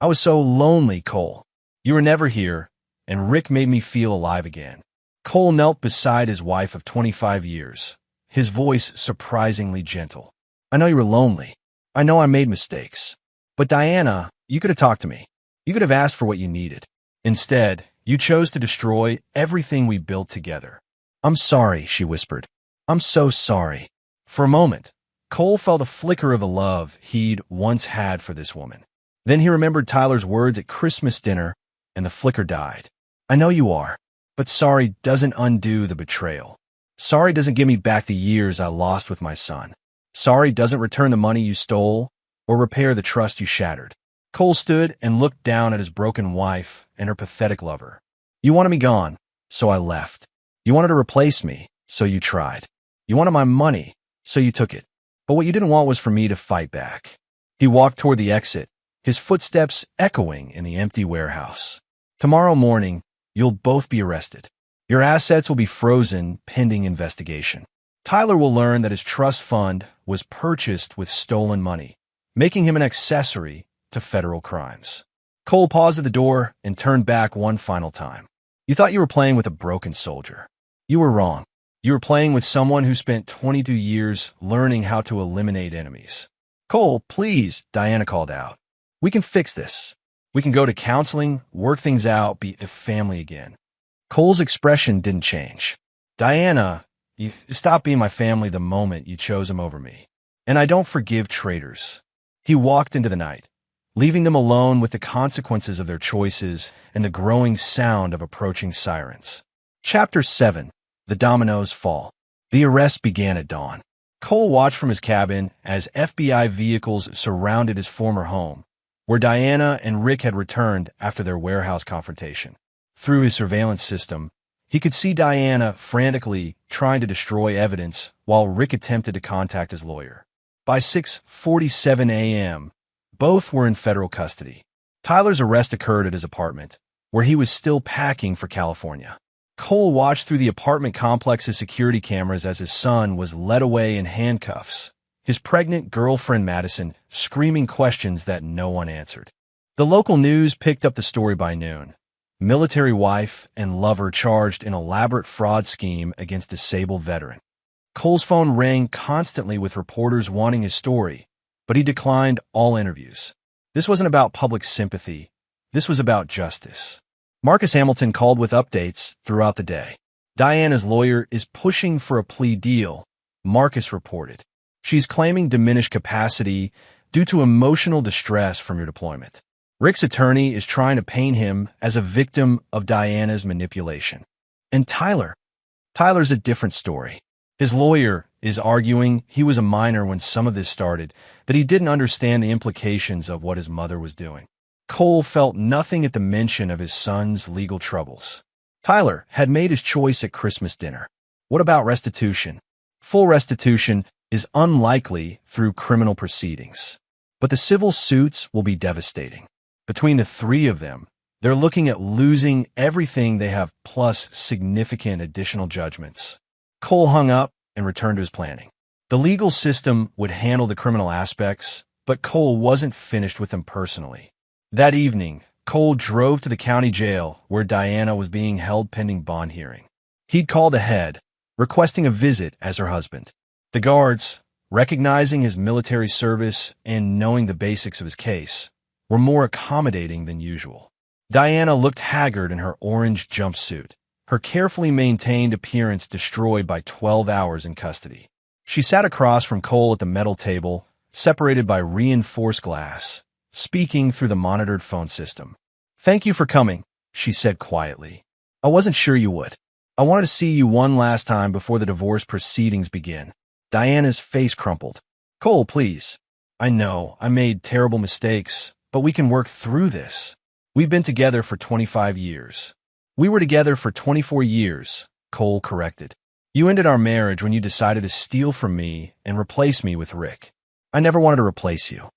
was so lonely, Cole. You were never here, and Rick made me feel alive again. Cole knelt beside his wife of 25 years, his voice surprisingly gentle. I know you were lonely. I know I made mistakes. But Diana, you could have talked to me. You could have asked for what you needed. Instead, you chose to destroy everything we built together. I'm sorry, she whispered. I'm so sorry. For a moment, Cole felt a flicker of the love he'd once had for this woman. Then he remembered Tyler's words at Christmas dinner, and the flicker died. I know you are, but sorry doesn't undo the betrayal. Sorry doesn't give me back the years I lost with my son. Sorry doesn't return the money you stole or repair the trust you shattered. Cole stood and looked down at his broken wife and her pathetic lover. You wanted me gone, so I left. You wanted to replace me, so you tried. You wanted my money, so you took it. But what you didn't want was for me to fight back. He walked toward the exit, his footsteps echoing in the empty warehouse. Tomorrow morning, you'll both be arrested. Your assets will be frozen pending investigation. Tyler will learn that his trust fund was purchased with stolen money, making him an accessory to federal crimes. Cole paused at the door and turned back one final time. You thought you were playing with a broken soldier. You were wrong. You were playing with someone who spent 22 years learning how to eliminate enemies. Cole, please, Diana called out. We can fix this. We can go to counseling, work things out, be a family again. Cole's expression didn't change. Diana, you stopped being my family the moment you chose him over me. And I don't forgive traitors. He walked into the night, leaving them alone with the consequences of their choices and the growing sound of approaching sirens. Chapter 7. The Dominoes Fall. The arrest began at dawn. Cole watched from his cabin as FBI vehicles surrounded his former home, where Diana and Rick had returned after their warehouse confrontation. Through his surveillance system, he could see Diana frantically trying to destroy evidence while Rick attempted to contact his lawyer. By 6:47 a.m., both were in federal custody. Tyler's arrest occurred at his apartment, where he was still packing for California. Cole watched through the apartment complex's security cameras as his son was led away in handcuffs, his pregnant girlfriend Madison screaming questions that no one answered. The local news picked up the story by noon. Military wife and lover charged in elaborate fraud scheme against disabled veteran. Cole's phone rang constantly with reporters wanting his story, but he declined all interviews. This wasn't about public sympathy. This was about justice. Marcus Hamilton called with updates throughout the day. Diana's lawyer is pushing for a plea deal, Marcus reported. She's claiming diminished capacity due to emotional distress from your deployment. Rick's attorney is trying to paint him as a victim of Diana's manipulation. And Tyler's a different story. His lawyer is arguing he was a minor when some of this started, that he didn't understand the implications of what his mother was doing. Cole felt nothing at the mention of his son's legal troubles. Tyler had made his choice at Christmas dinner. What about restitution? Full restitution is unlikely through criminal proceedings, but the civil suits will be devastating. Between the three of them, they're looking at losing everything they have plus significant additional judgments. Cole hung up and returned to his planning. The legal system would handle the criminal aspects, but Cole wasn't finished with them personally. That evening, Cole drove to the county jail where Diana was being held pending bond hearing. He'd called ahead, requesting a visit as her husband. The guards, recognizing his military service and knowing the basics of his case, were more accommodating than usual. Diana looked haggard in her orange jumpsuit, her carefully maintained appearance destroyed by 12 hours in custody. She sat across from Cole at the metal table, separated by reinforced glass, speaking through the monitored phone system. "Thank you for coming," she said quietly. "I wasn't sure you would. I wanted to see you one last time before the divorce proceedings begin." Diana's face crumpled. "Cole, please. I know I made terrible mistakes, but we can work through this. We've been together for 25 years. "We were together for 24 years, Cole corrected. "You ended our marriage when you decided to steal from me and replace me with Rick. I never wanted to replace you.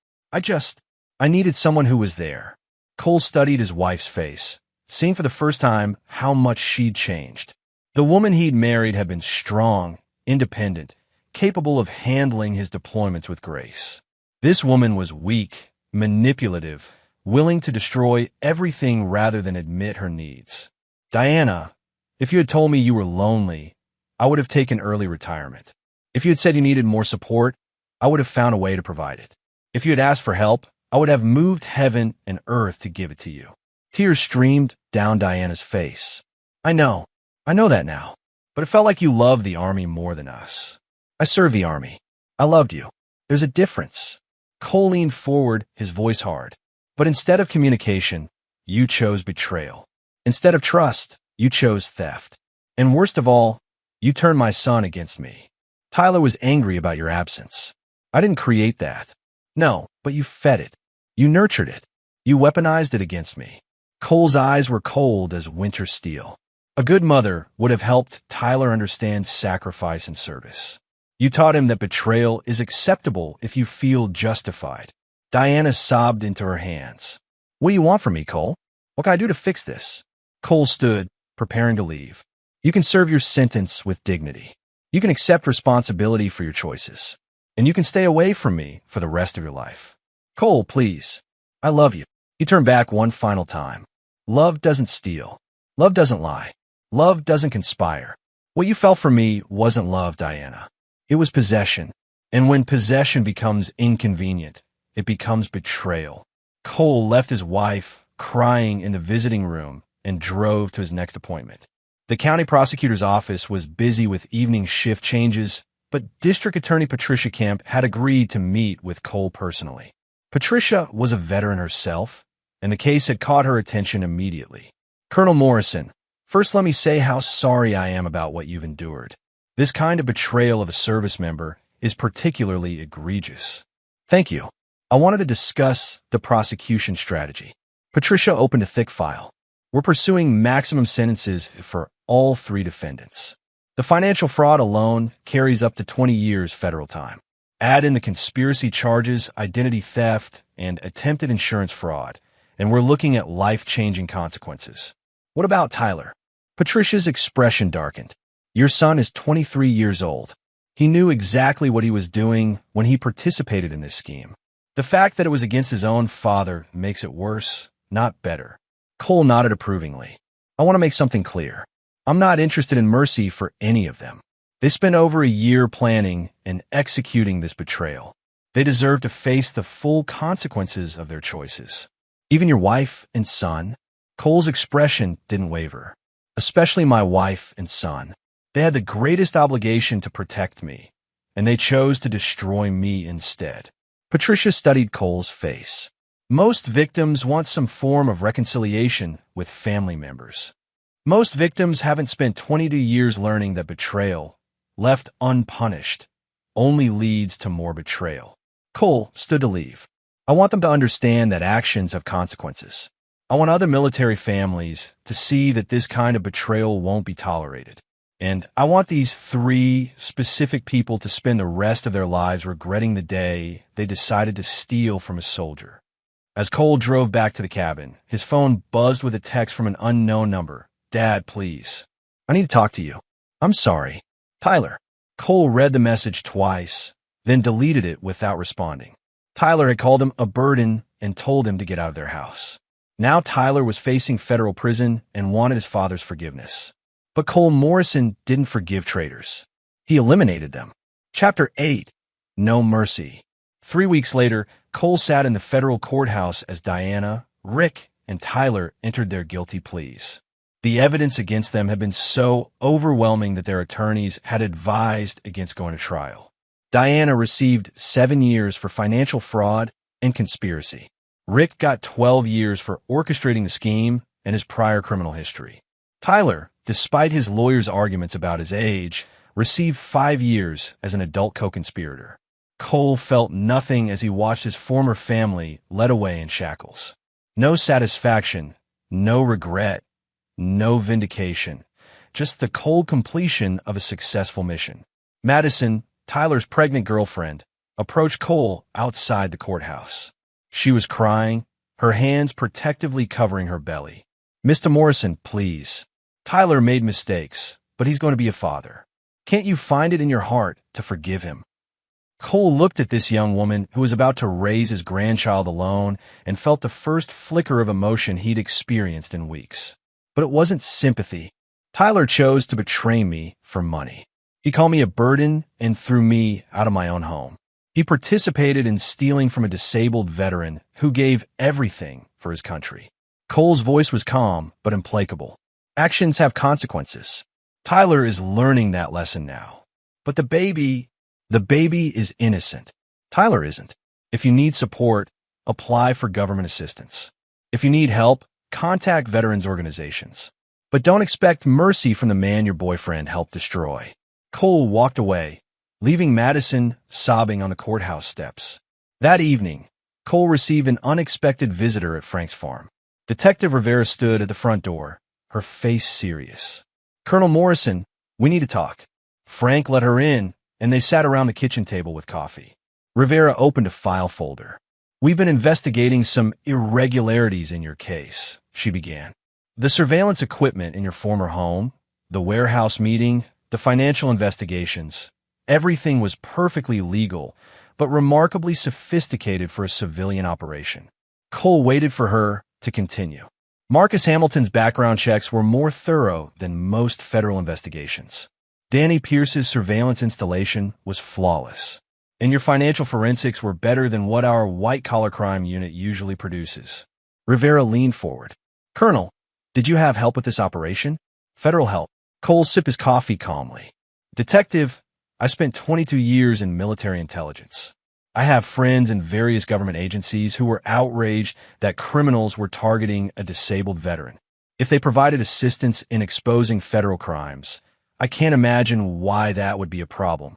I needed someone who was there." Cole studied his wife's face, seeing for the first time how much she'd changed. The woman he'd married had been strong, independent, capable of handling his deployments with grace. This woman was weak, manipulative, willing to destroy everything rather than admit her needs. "Diana, if you had told me you were lonely, I would have taken early retirement. If you had said you needed more support, I would have found a way to provide it. If you had asked for help, I would have moved heaven and earth to give it to you." Tears streamed down Diana's face. I know that now. But it felt like you loved the Army more than us." "I served the Army. I loved you. There's a difference." Cole leaned forward, his voice hard. "But instead of communication, you chose betrayal. Instead of trust, you chose theft. And worst of all, you turned my son against me. Tyler was angry about your absence. I didn't create that. No, but you fed it. You nurtured it. You weaponized it against me." Cole's eyes were cold as winter steel. A good mother would have helped Tyler understand sacrifice and service. "You taught him that betrayal is acceptable if you feel justified." Diana sobbed into her hands. "What do you want from me, Cole? What can I do to fix this?" Cole stood, preparing to leave. "You can serve your sentence with dignity. You can accept responsibility for your choices. And you can stay away from me for the rest of your life." "Cole, please. I love you." He turned back one final time. "Love doesn't steal. Love doesn't lie. Love doesn't conspire. What you felt for me wasn't love, Diana. It was possession. And when possession becomes inconvenient, it becomes betrayal." Cole left his wife crying in the visiting room and drove to his next appointment. The county prosecutor's office was busy with evening shift changes, but District Attorney Patricia Kemp had agreed to meet with Cole personally. Patricia was a veteran herself, and the case had caught her attention immediately. Colonel Morrison, first let me say how sorry I am about what you've endured. This kind of betrayal of a service member is particularly egregious. Thank you. I wanted to discuss the prosecution strategy. Patricia opened a thick file. We're pursuing maximum sentences for all 3 defendants. The financial fraud alone carries up to 20 years federal time. Add in the conspiracy charges, identity theft, and attempted insurance fraud, and we're looking at life-changing consequences. What about Tyler? Patricia's expression darkened. Your son is 23 years old. He knew exactly what he was doing when he participated in this scheme. The fact that it was against his own father makes it worse, not better. Cole nodded approvingly. I want to make something clear. I'm not interested in mercy for any of them. They spent over a year planning and executing this betrayal. They deserve to face the full consequences of their choices. Even your wife and son? Cole's expression didn't waver. Especially my wife and son. They had the greatest obligation to protect me, and they chose to destroy me instead. Patricia studied Cole's face. Most victims want some form of reconciliation with family members. Most victims haven't spent 22 years learning that betrayal, left unpunished, only leads to more betrayal. Cole stood to leave. I want them to understand that actions have consequences. I want other military families to see that this kind of betrayal won't be tolerated. And I want these 3 specific people to spend the rest of their lives regretting the day they decided to steal from a soldier. As Cole drove back to the cabin, his phone buzzed with a text from an unknown number. Dad, please. I need to talk to you. I'm sorry. Tyler. Cole read the message twice, then deleted it without responding. Tyler had called him a burden and told him to get out of their house. Now Tyler was facing federal prison and wanted his father's forgiveness. But Cole Morrison didn't forgive traitors. He eliminated them. Chapter 8. No Mercy. 3 weeks later, Cole sat in the federal courthouse as Diana, Rick, and Tyler entered their guilty pleas. The evidence against them had been so overwhelming that their attorneys had advised against going to trial. Diana received 7 years for financial fraud and conspiracy. Rick got 12 years for orchestrating the scheme and his prior criminal history. Tyler, despite his lawyer's arguments about his age, received 5 years as an adult co-conspirator. Cole felt nothing as he watched his former family led away in shackles. No satisfaction, no regret, no vindication, just the cold completion of a successful mission. Madison, Tyler's pregnant girlfriend, approached Cole outside the courthouse. She was crying, her hands protectively covering her belly. Mr. Morrison, please. Tyler made mistakes, but he's going to be a father. Can't you find it in your heart to forgive him? Cole looked at this young woman who was about to raise his grandchild alone and felt the first flicker of emotion he'd experienced in weeks. But it wasn't sympathy. Tyler chose to betray me for money. He called me a burden and threw me out of my own home. He participated in stealing from a disabled veteran who gave everything for his country. Cole's voice was calm but implacable. Actions have consequences. Tyler is learning that lesson now. But the baby is innocent. Tyler isn't. If you need support, apply for government assistance. If you need help, contact veterans organizations. But don't expect mercy from the man your boyfriend helped destroy. Cole walked away, leaving Madison sobbing on the courthouse steps. That evening, Cole received an unexpected visitor at Frank's farm. Detective Rivera stood at the front door, her face serious. Colonel Morrison, we need to talk. Frank let her in, and they sat around the kitchen table with coffee. Rivera opened a file folder. We've been investigating some irregularities in your case, she began. The surveillance equipment in your former home, the warehouse meeting, the financial investigations, everything was perfectly legal, but remarkably sophisticated for a civilian operation. Cole waited for her to continue. Marcus Hamilton's background checks were more thorough than most federal investigations. Danny Pierce's surveillance installation was flawless. And your financial forensics were better than what our white-collar crime unit usually produces. Rivera leaned forward. Colonel, did you have help with this operation? Federal help. Cole sipped his coffee calmly. Detective, I spent 22 years in military intelligence. I have friends in various government agencies who were outraged that criminals were targeting a disabled veteran. If they provided assistance in exposing federal crimes, I can't imagine why that would be a problem.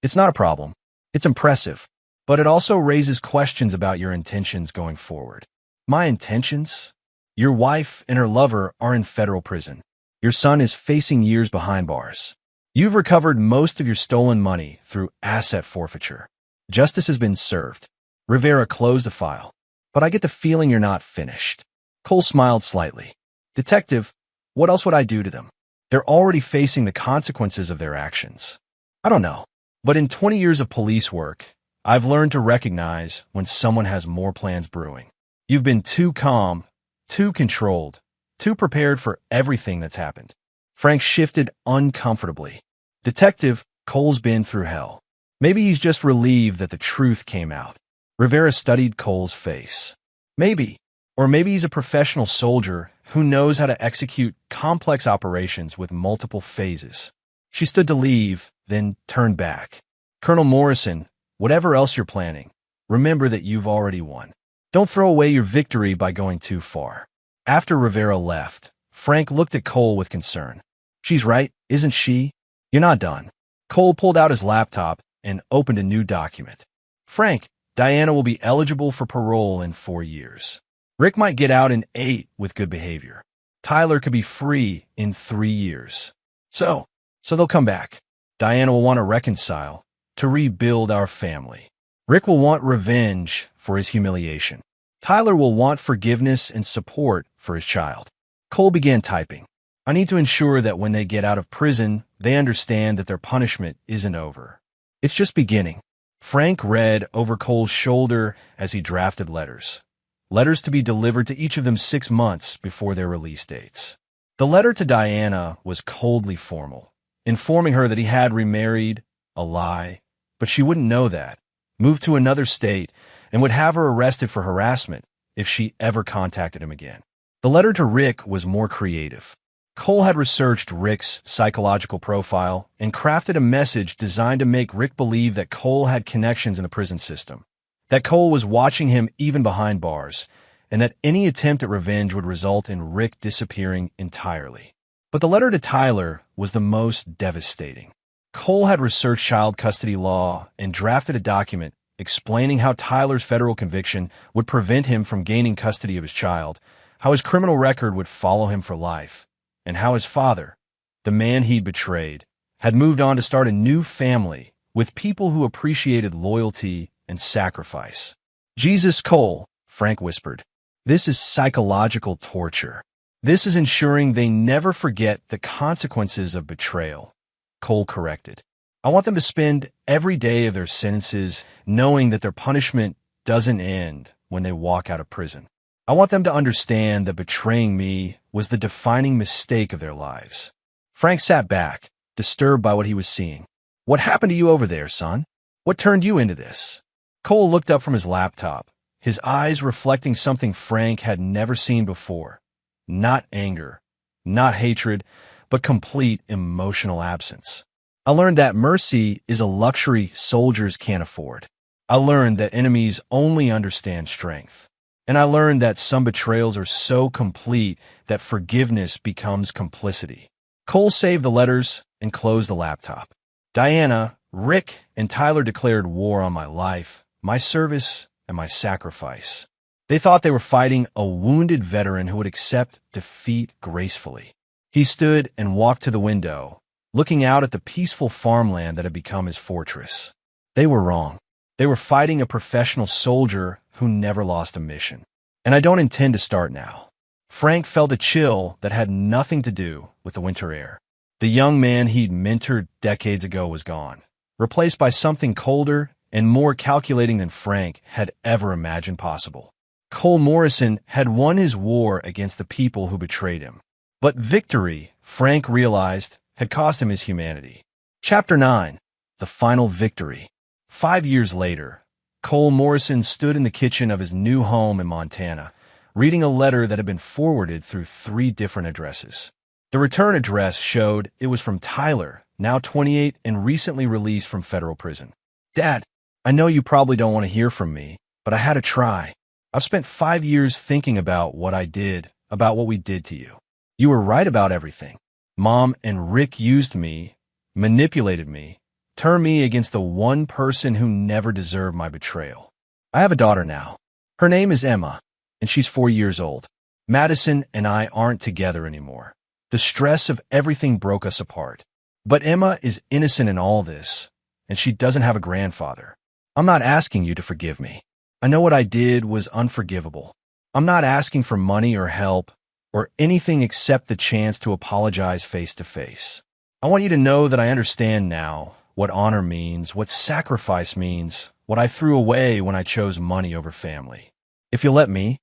It's not a problem. It's impressive. But it also raises questions about your intentions going forward. My intentions? Your wife and her lover are in federal prison. Your son is facing years behind bars. You've recovered most of your stolen money through asset forfeiture. Justice has been served. Rivera closed the file. But I get the feeling you're not finished. Cole smiled slightly. Detective, what else would I do to them? They're already facing the consequences of their actions. I don't know. But in 20 years of police work, I've learned to recognize when someone has more plans brewing. You've been too calm, too controlled, too prepared for everything that's happened. Frank shifted uncomfortably. Detective, Cole's been through hell. Maybe he's just relieved that the truth came out. Rivera studied Cole's face. Maybe. Or maybe he's a professional soldier who knows how to execute complex operations with multiple phases. She stood to leave, then turned back. Colonel Morrison, whatever else you're planning, remember that you've already won. Don't throw away your victory by going too far. After Rivera left, Frank looked at Cole with concern. She's right, isn't she? You're not done. Cole pulled out his laptop and opened a new document. Frank, Diana will be eligible for parole in 4 years. Rick might get out in 8 with good behavior. Tyler could be free in 3 years. So they'll come back. Diana will want to reconcile, to rebuild our family. Rick will want revenge for his humiliation. Tyler will want forgiveness and support for his child. Cole began typing. I need to ensure that when they get out of prison, they understand that their punishment isn't over. It's just beginning. Frank read over Cole's shoulder as he drafted letters. Letters to be delivered to each of them 6 months before their release dates. The letter to Diana was coldly formal, informing her that he had remarried, a lie, but she wouldn't know that, moved to another state, and would have her arrested for harassment if she ever contacted him again. The letter to Rick was more creative. Cole had researched Rick's psychological profile and crafted a message designed to make Rick believe that Cole had connections in the prison system, that Cole was watching him even behind bars, and that any attempt at revenge would result in Rick disappearing entirely. But the letter to Tyler was the most devastating. Cole had researched child custody law and drafted a document explaining how Tyler's federal conviction would prevent him from gaining custody of his child, how his criminal record would follow him for life, and how his father, the man he'd betrayed, had moved on to start a new family with people who appreciated loyalty and sacrifice. Jesus, Cole, Frank whispered, this is psychological torture. This is ensuring they never forget the consequences of betrayal. Cole corrected. I want them to spend every day of their sentences knowing that their punishment doesn't end when they walk out of prison. I want them to understand that betraying me was the defining mistake of their lives. Frank sat back, disturbed by what he was seeing. What happened to you over there, son? What turned you into this? Cole looked up from his laptop, his eyes reflecting something Frank had never seen before. Not anger, not hatred, but complete emotional absence. I learned that mercy is a luxury soldiers can't afford. I learned that enemies only understand strength. And I learned that some betrayals are so complete that forgiveness becomes complicity. Cole saved the letters and closed the laptop. Diana, Rick, and Tyler declared war on my life, my service, and my sacrifice. They thought they were fighting a wounded veteran who would accept defeat gracefully. He stood and walked to the window, looking out at the peaceful farmland that had become his fortress. They were wrong. They were fighting a professional soldier who never lost a mission. And I don't intend to start now. Frank felt a chill that had nothing to do with the winter air. The young man he'd mentored decades ago was gone, replaced by something colder and more calculating than Frank had ever imagined possible. Cole Morrison had won his war against the people who betrayed him. But victory, Frank realized, had cost him his humanity. Chapter 9. The Final Victory. 5 years later, Cole Morrison stood in the kitchen of his new home in Montana, reading a letter that had been forwarded through 3 different addresses. The return address showed it was from Tyler, now 28 and recently released from federal prison. Dad, I know you probably don't want to hear from me, but I had to try. I've spent 5 years thinking about what I did, about what we did to you. You were right about everything. Mom and Rick used me, manipulated me, turned me against the one person who never deserved my betrayal. I have a daughter now. Her name is Emma, and she's 4 years old. Madison and I aren't together anymore. The stress of everything broke us apart. But Emma is innocent in all this, and she doesn't have a grandfather. I'm not asking you to forgive me. I know what I did was unforgivable. I'm not asking for money or help or anything except the chance to apologize face to face. I want you to know that I understand now what honor means, what sacrifice means, what I threw away when I chose money over family. If you'll let me,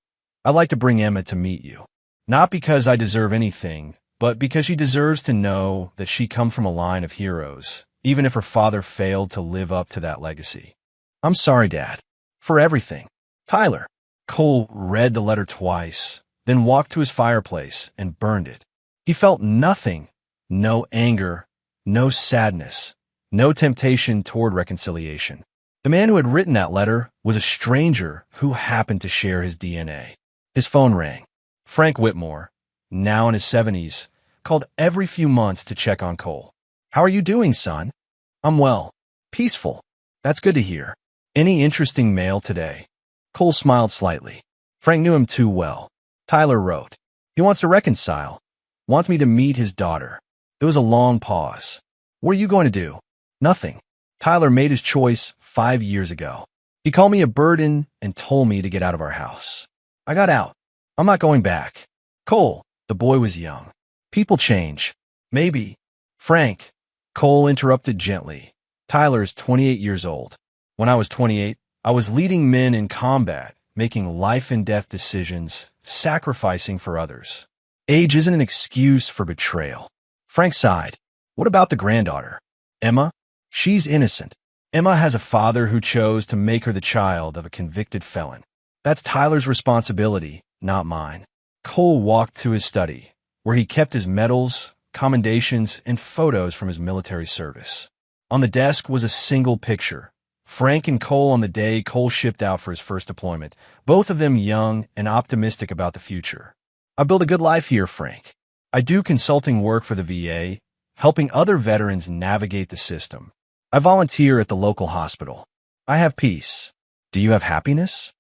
I'd like to bring Emma to meet you. Not because I deserve anything, but because she deserves to know that she comes from a line of heroes, even if her father failed to live up to that legacy. I'm sorry, Dad, for everything. Tyler. Cole read the letter twice, then walked to his fireplace and burned it. He felt nothing, no anger, no sadness, no temptation toward reconciliation. The man who had written that letter was a stranger who happened to share his DNA. His phone rang. Frank Whitmore, now in his 70s, called every few months to check on Cole. How are you doing, son? I'm well. Peaceful. That's good to hear. Any interesting mail today? Cole smiled slightly. Frank knew him too well. Tyler wrote. He wants to reconcile. Wants me to meet his daughter. There was a long pause. What are you going to do? Nothing. Tyler made his choice 5 years ago. He called me a burden and told me to get out of our house. I got out. I'm not going back. Cole, the boy was young. People change. Maybe. Frank. Cole interrupted gently. Tyler is 28 years old. When I was 28, I was leading men in combat, making life-and-death decisions, sacrificing for others. Age isn't an excuse for betrayal. Frank sighed. What about the granddaughter? Emma? She's innocent. Emma has a father who chose to make her the child of a convicted felon. That's Tyler's responsibility, not mine. Cole walked to his study, where he kept his medals, commendations, and photos from his military service. On the desk was a single picture. Frank and Cole on the day Cole shipped out for his first deployment, both of them young and optimistic about the future. I built a good life here, Frank. I do consulting work for the VA, helping other veterans navigate the system. I volunteer at the local hospital. I have peace. Do you have happiness?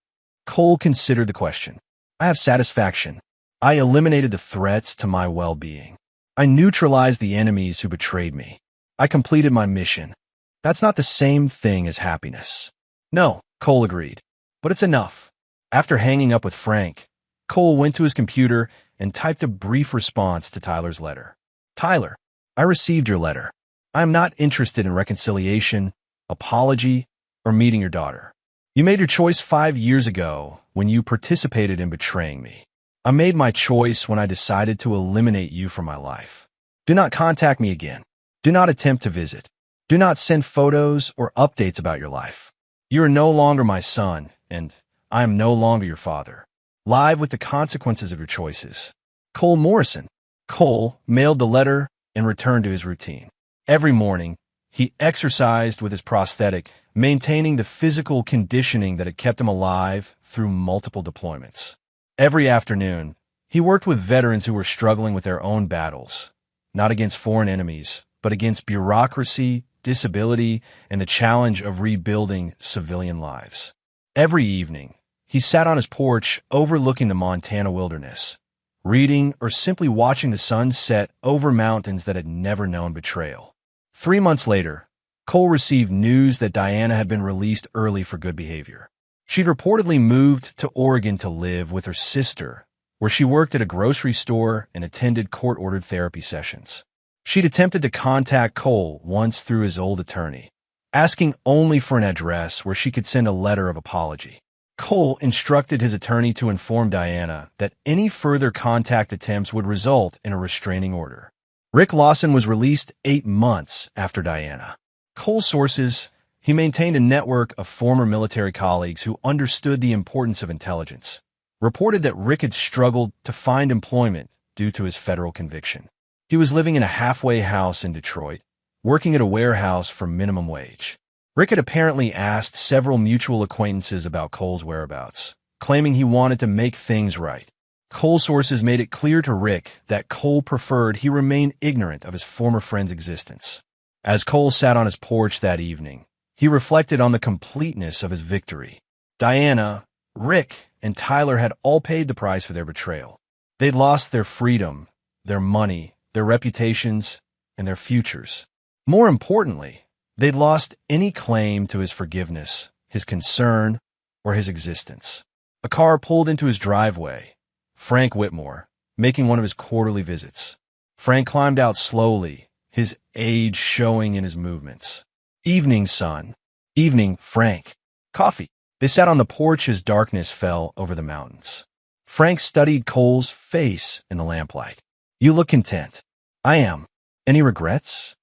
Cole considered the question. I have satisfaction. I eliminated the threats to my well-being. I neutralized the enemies who betrayed me. I completed my mission. That's not the same thing as happiness. No, Cole agreed. But it's enough. After hanging up with Frank, Cole went to his computer and typed a brief response to Tyler's letter. Tyler, I received your letter. I am not interested in reconciliation, apology, or meeting your daughter. You made your choice 5 years ago when you participated in betraying me. I made my choice when I decided to eliminate you from my life. Do not contact me again. Do not attempt to visit. Do not send photos or updates about your life. You are no longer my son, and I am no longer your father. Live with the consequences of your choices. Cole Morrison. Cole mailed the letter and returned to his routine. Every morning, he exercised with his prosthetic, maintaining the physical conditioning that had kept him alive through multiple deployments. Every afternoon, he worked with veterans who were struggling with their own battles, not against foreign enemies, but against bureaucracy, disability, and the challenge of rebuilding civilian lives. Every evening, he sat on his porch overlooking the Montana wilderness, reading or simply watching the sun set over mountains that had never known betrayal. 3 months later, Cole received news that Diana had been released early for good behavior. She'd reportedly moved to Oregon to live with her sister, where she worked at a grocery store and attended court-ordered therapy sessions. She'd attempted to contact Cole once through his old attorney, asking only for an address where she could send a letter of apology. Cole instructed his attorney to inform Diana that any further contact attempts would result in a restraining order. Rick Lawson was released 8 months after Diana. Cole's sources, he maintained a network of former military colleagues who understood the importance of intelligence, reported that Rick had struggled to find employment due to his federal conviction. He was living in a halfway house in Detroit, working at a warehouse for minimum wage. Rick had apparently asked several mutual acquaintances about Cole's whereabouts, claiming he wanted to make things right. Cole sources made it clear to Rick that Cole preferred he remain ignorant of his former friend's existence. As Cole sat on his porch that evening, he reflected on the completeness of his victory. Diana, Rick, and Tyler had all paid the price for their betrayal. They'd lost their freedom, their money, their reputations, and their futures. More importantly, they'd lost any claim to his forgiveness, his concern, or his existence. A car pulled into his driveway. Frank Whitmore, making one of his quarterly visits. Frank climbed out slowly, his age showing in his movements. "Evening, son." "Evening, Frank." "Coffee." They sat on the porch as darkness fell over the mountains. Frank studied Cole's face in the lamplight. "You look content." "I am." "Any regrets?"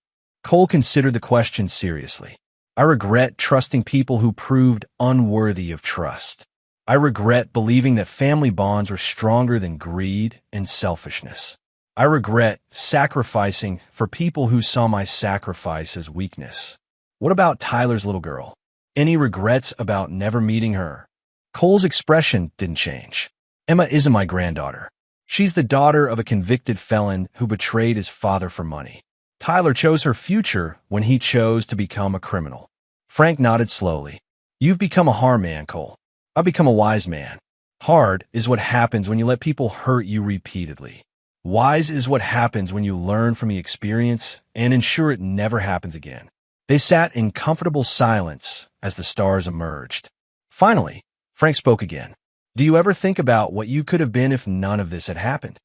Cole considered the question seriously. "I regret trusting people who proved unworthy of trust. I regret believing that family bonds were stronger than greed and selfishness. I regret sacrificing for people who saw my sacrifice as weakness." "What about Tyler's little girl? Any regrets about never meeting her?" Cole's expression didn't change. "Emma isn't my granddaughter. She's the daughter of a convicted felon who betrayed his father for money. Tyler chose her future when he chose to become a criminal." Frank nodded slowly. "You've become a hard man, Cole. I've become a wise man. Hard is what happens when you let people hurt you repeatedly. Wise is what happens when you learn from the experience and ensure it never happens again." They sat in comfortable silence as the stars emerged. Finally, Frank spoke again. "Do you ever think about what you could have been if none of this had happened?"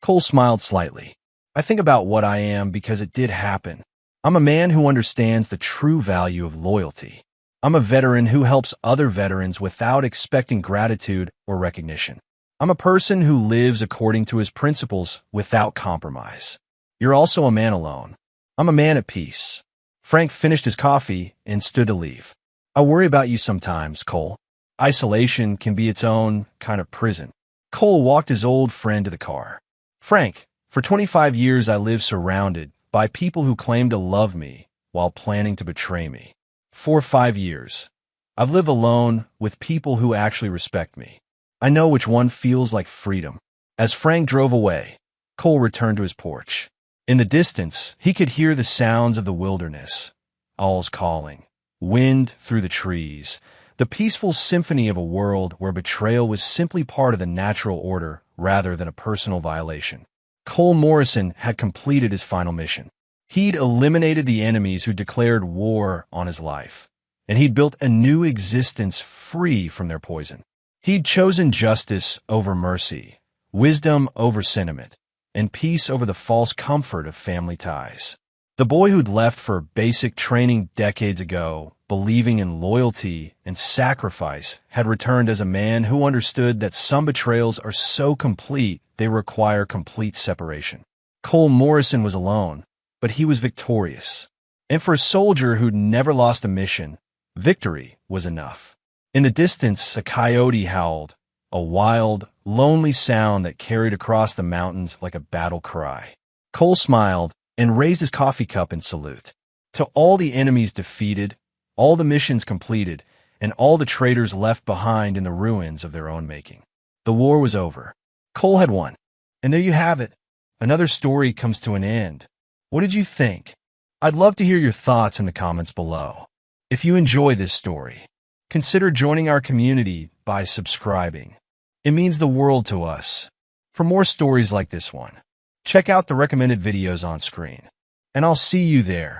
Cole smiled slightly. "I think about what I am because it did happen. I'm a man who understands the true value of loyalty. I'm a veteran who helps other veterans without expecting gratitude or recognition. I'm a person who lives according to his principles without compromise. You're also a man alone. I'm a man at peace." Frank finished his coffee and stood to leave. "I worry about you sometimes, Cole. Isolation can be its own kind of prison." Cole walked his old friend to the car. "Frank, for 25 years I lived surrounded by people who claimed to love me while planning to betray me. For 5 years, I've lived alone with people who actually respect me. I know which one feels like freedom." As Frank drove away, Cole returned to his porch. In the distance, he could hear the sounds of the wilderness, owls calling, wind through the trees, the peaceful symphony of a world where betrayal was simply part of the natural order rather than a personal violation. Cole Morrison had completed his final mission. He'd eliminated the enemies who declared war on his life, and he'd built a new existence free from their poison. He'd chosen justice over mercy, wisdom over sentiment, and peace over the false comfort of family ties. The boy who'd left for basic training decades ago, believing in loyalty and sacrifice, had returned as a man who understood that some betrayals are so complete they require complete separation. Cole Morrison was alone, but he was victorious. And for a soldier who'd never lost a mission, victory was enough. In the distance, a coyote howled, a wild, lonely sound that carried across the mountains like a battle cry. Cole smiled and raised his coffee cup in salute. To all the enemies defeated, all the missions completed, and all the traitors left behind in the ruins of their own making. The war was over. Cole had won. And there you have it. Another story comes to an end. What did you think? I'd love to hear your thoughts in the comments below. If you enjoy this story, consider joining our community by subscribing. It means the world to us. For more stories like this one, check out the recommended videos on screen. And I'll see you there.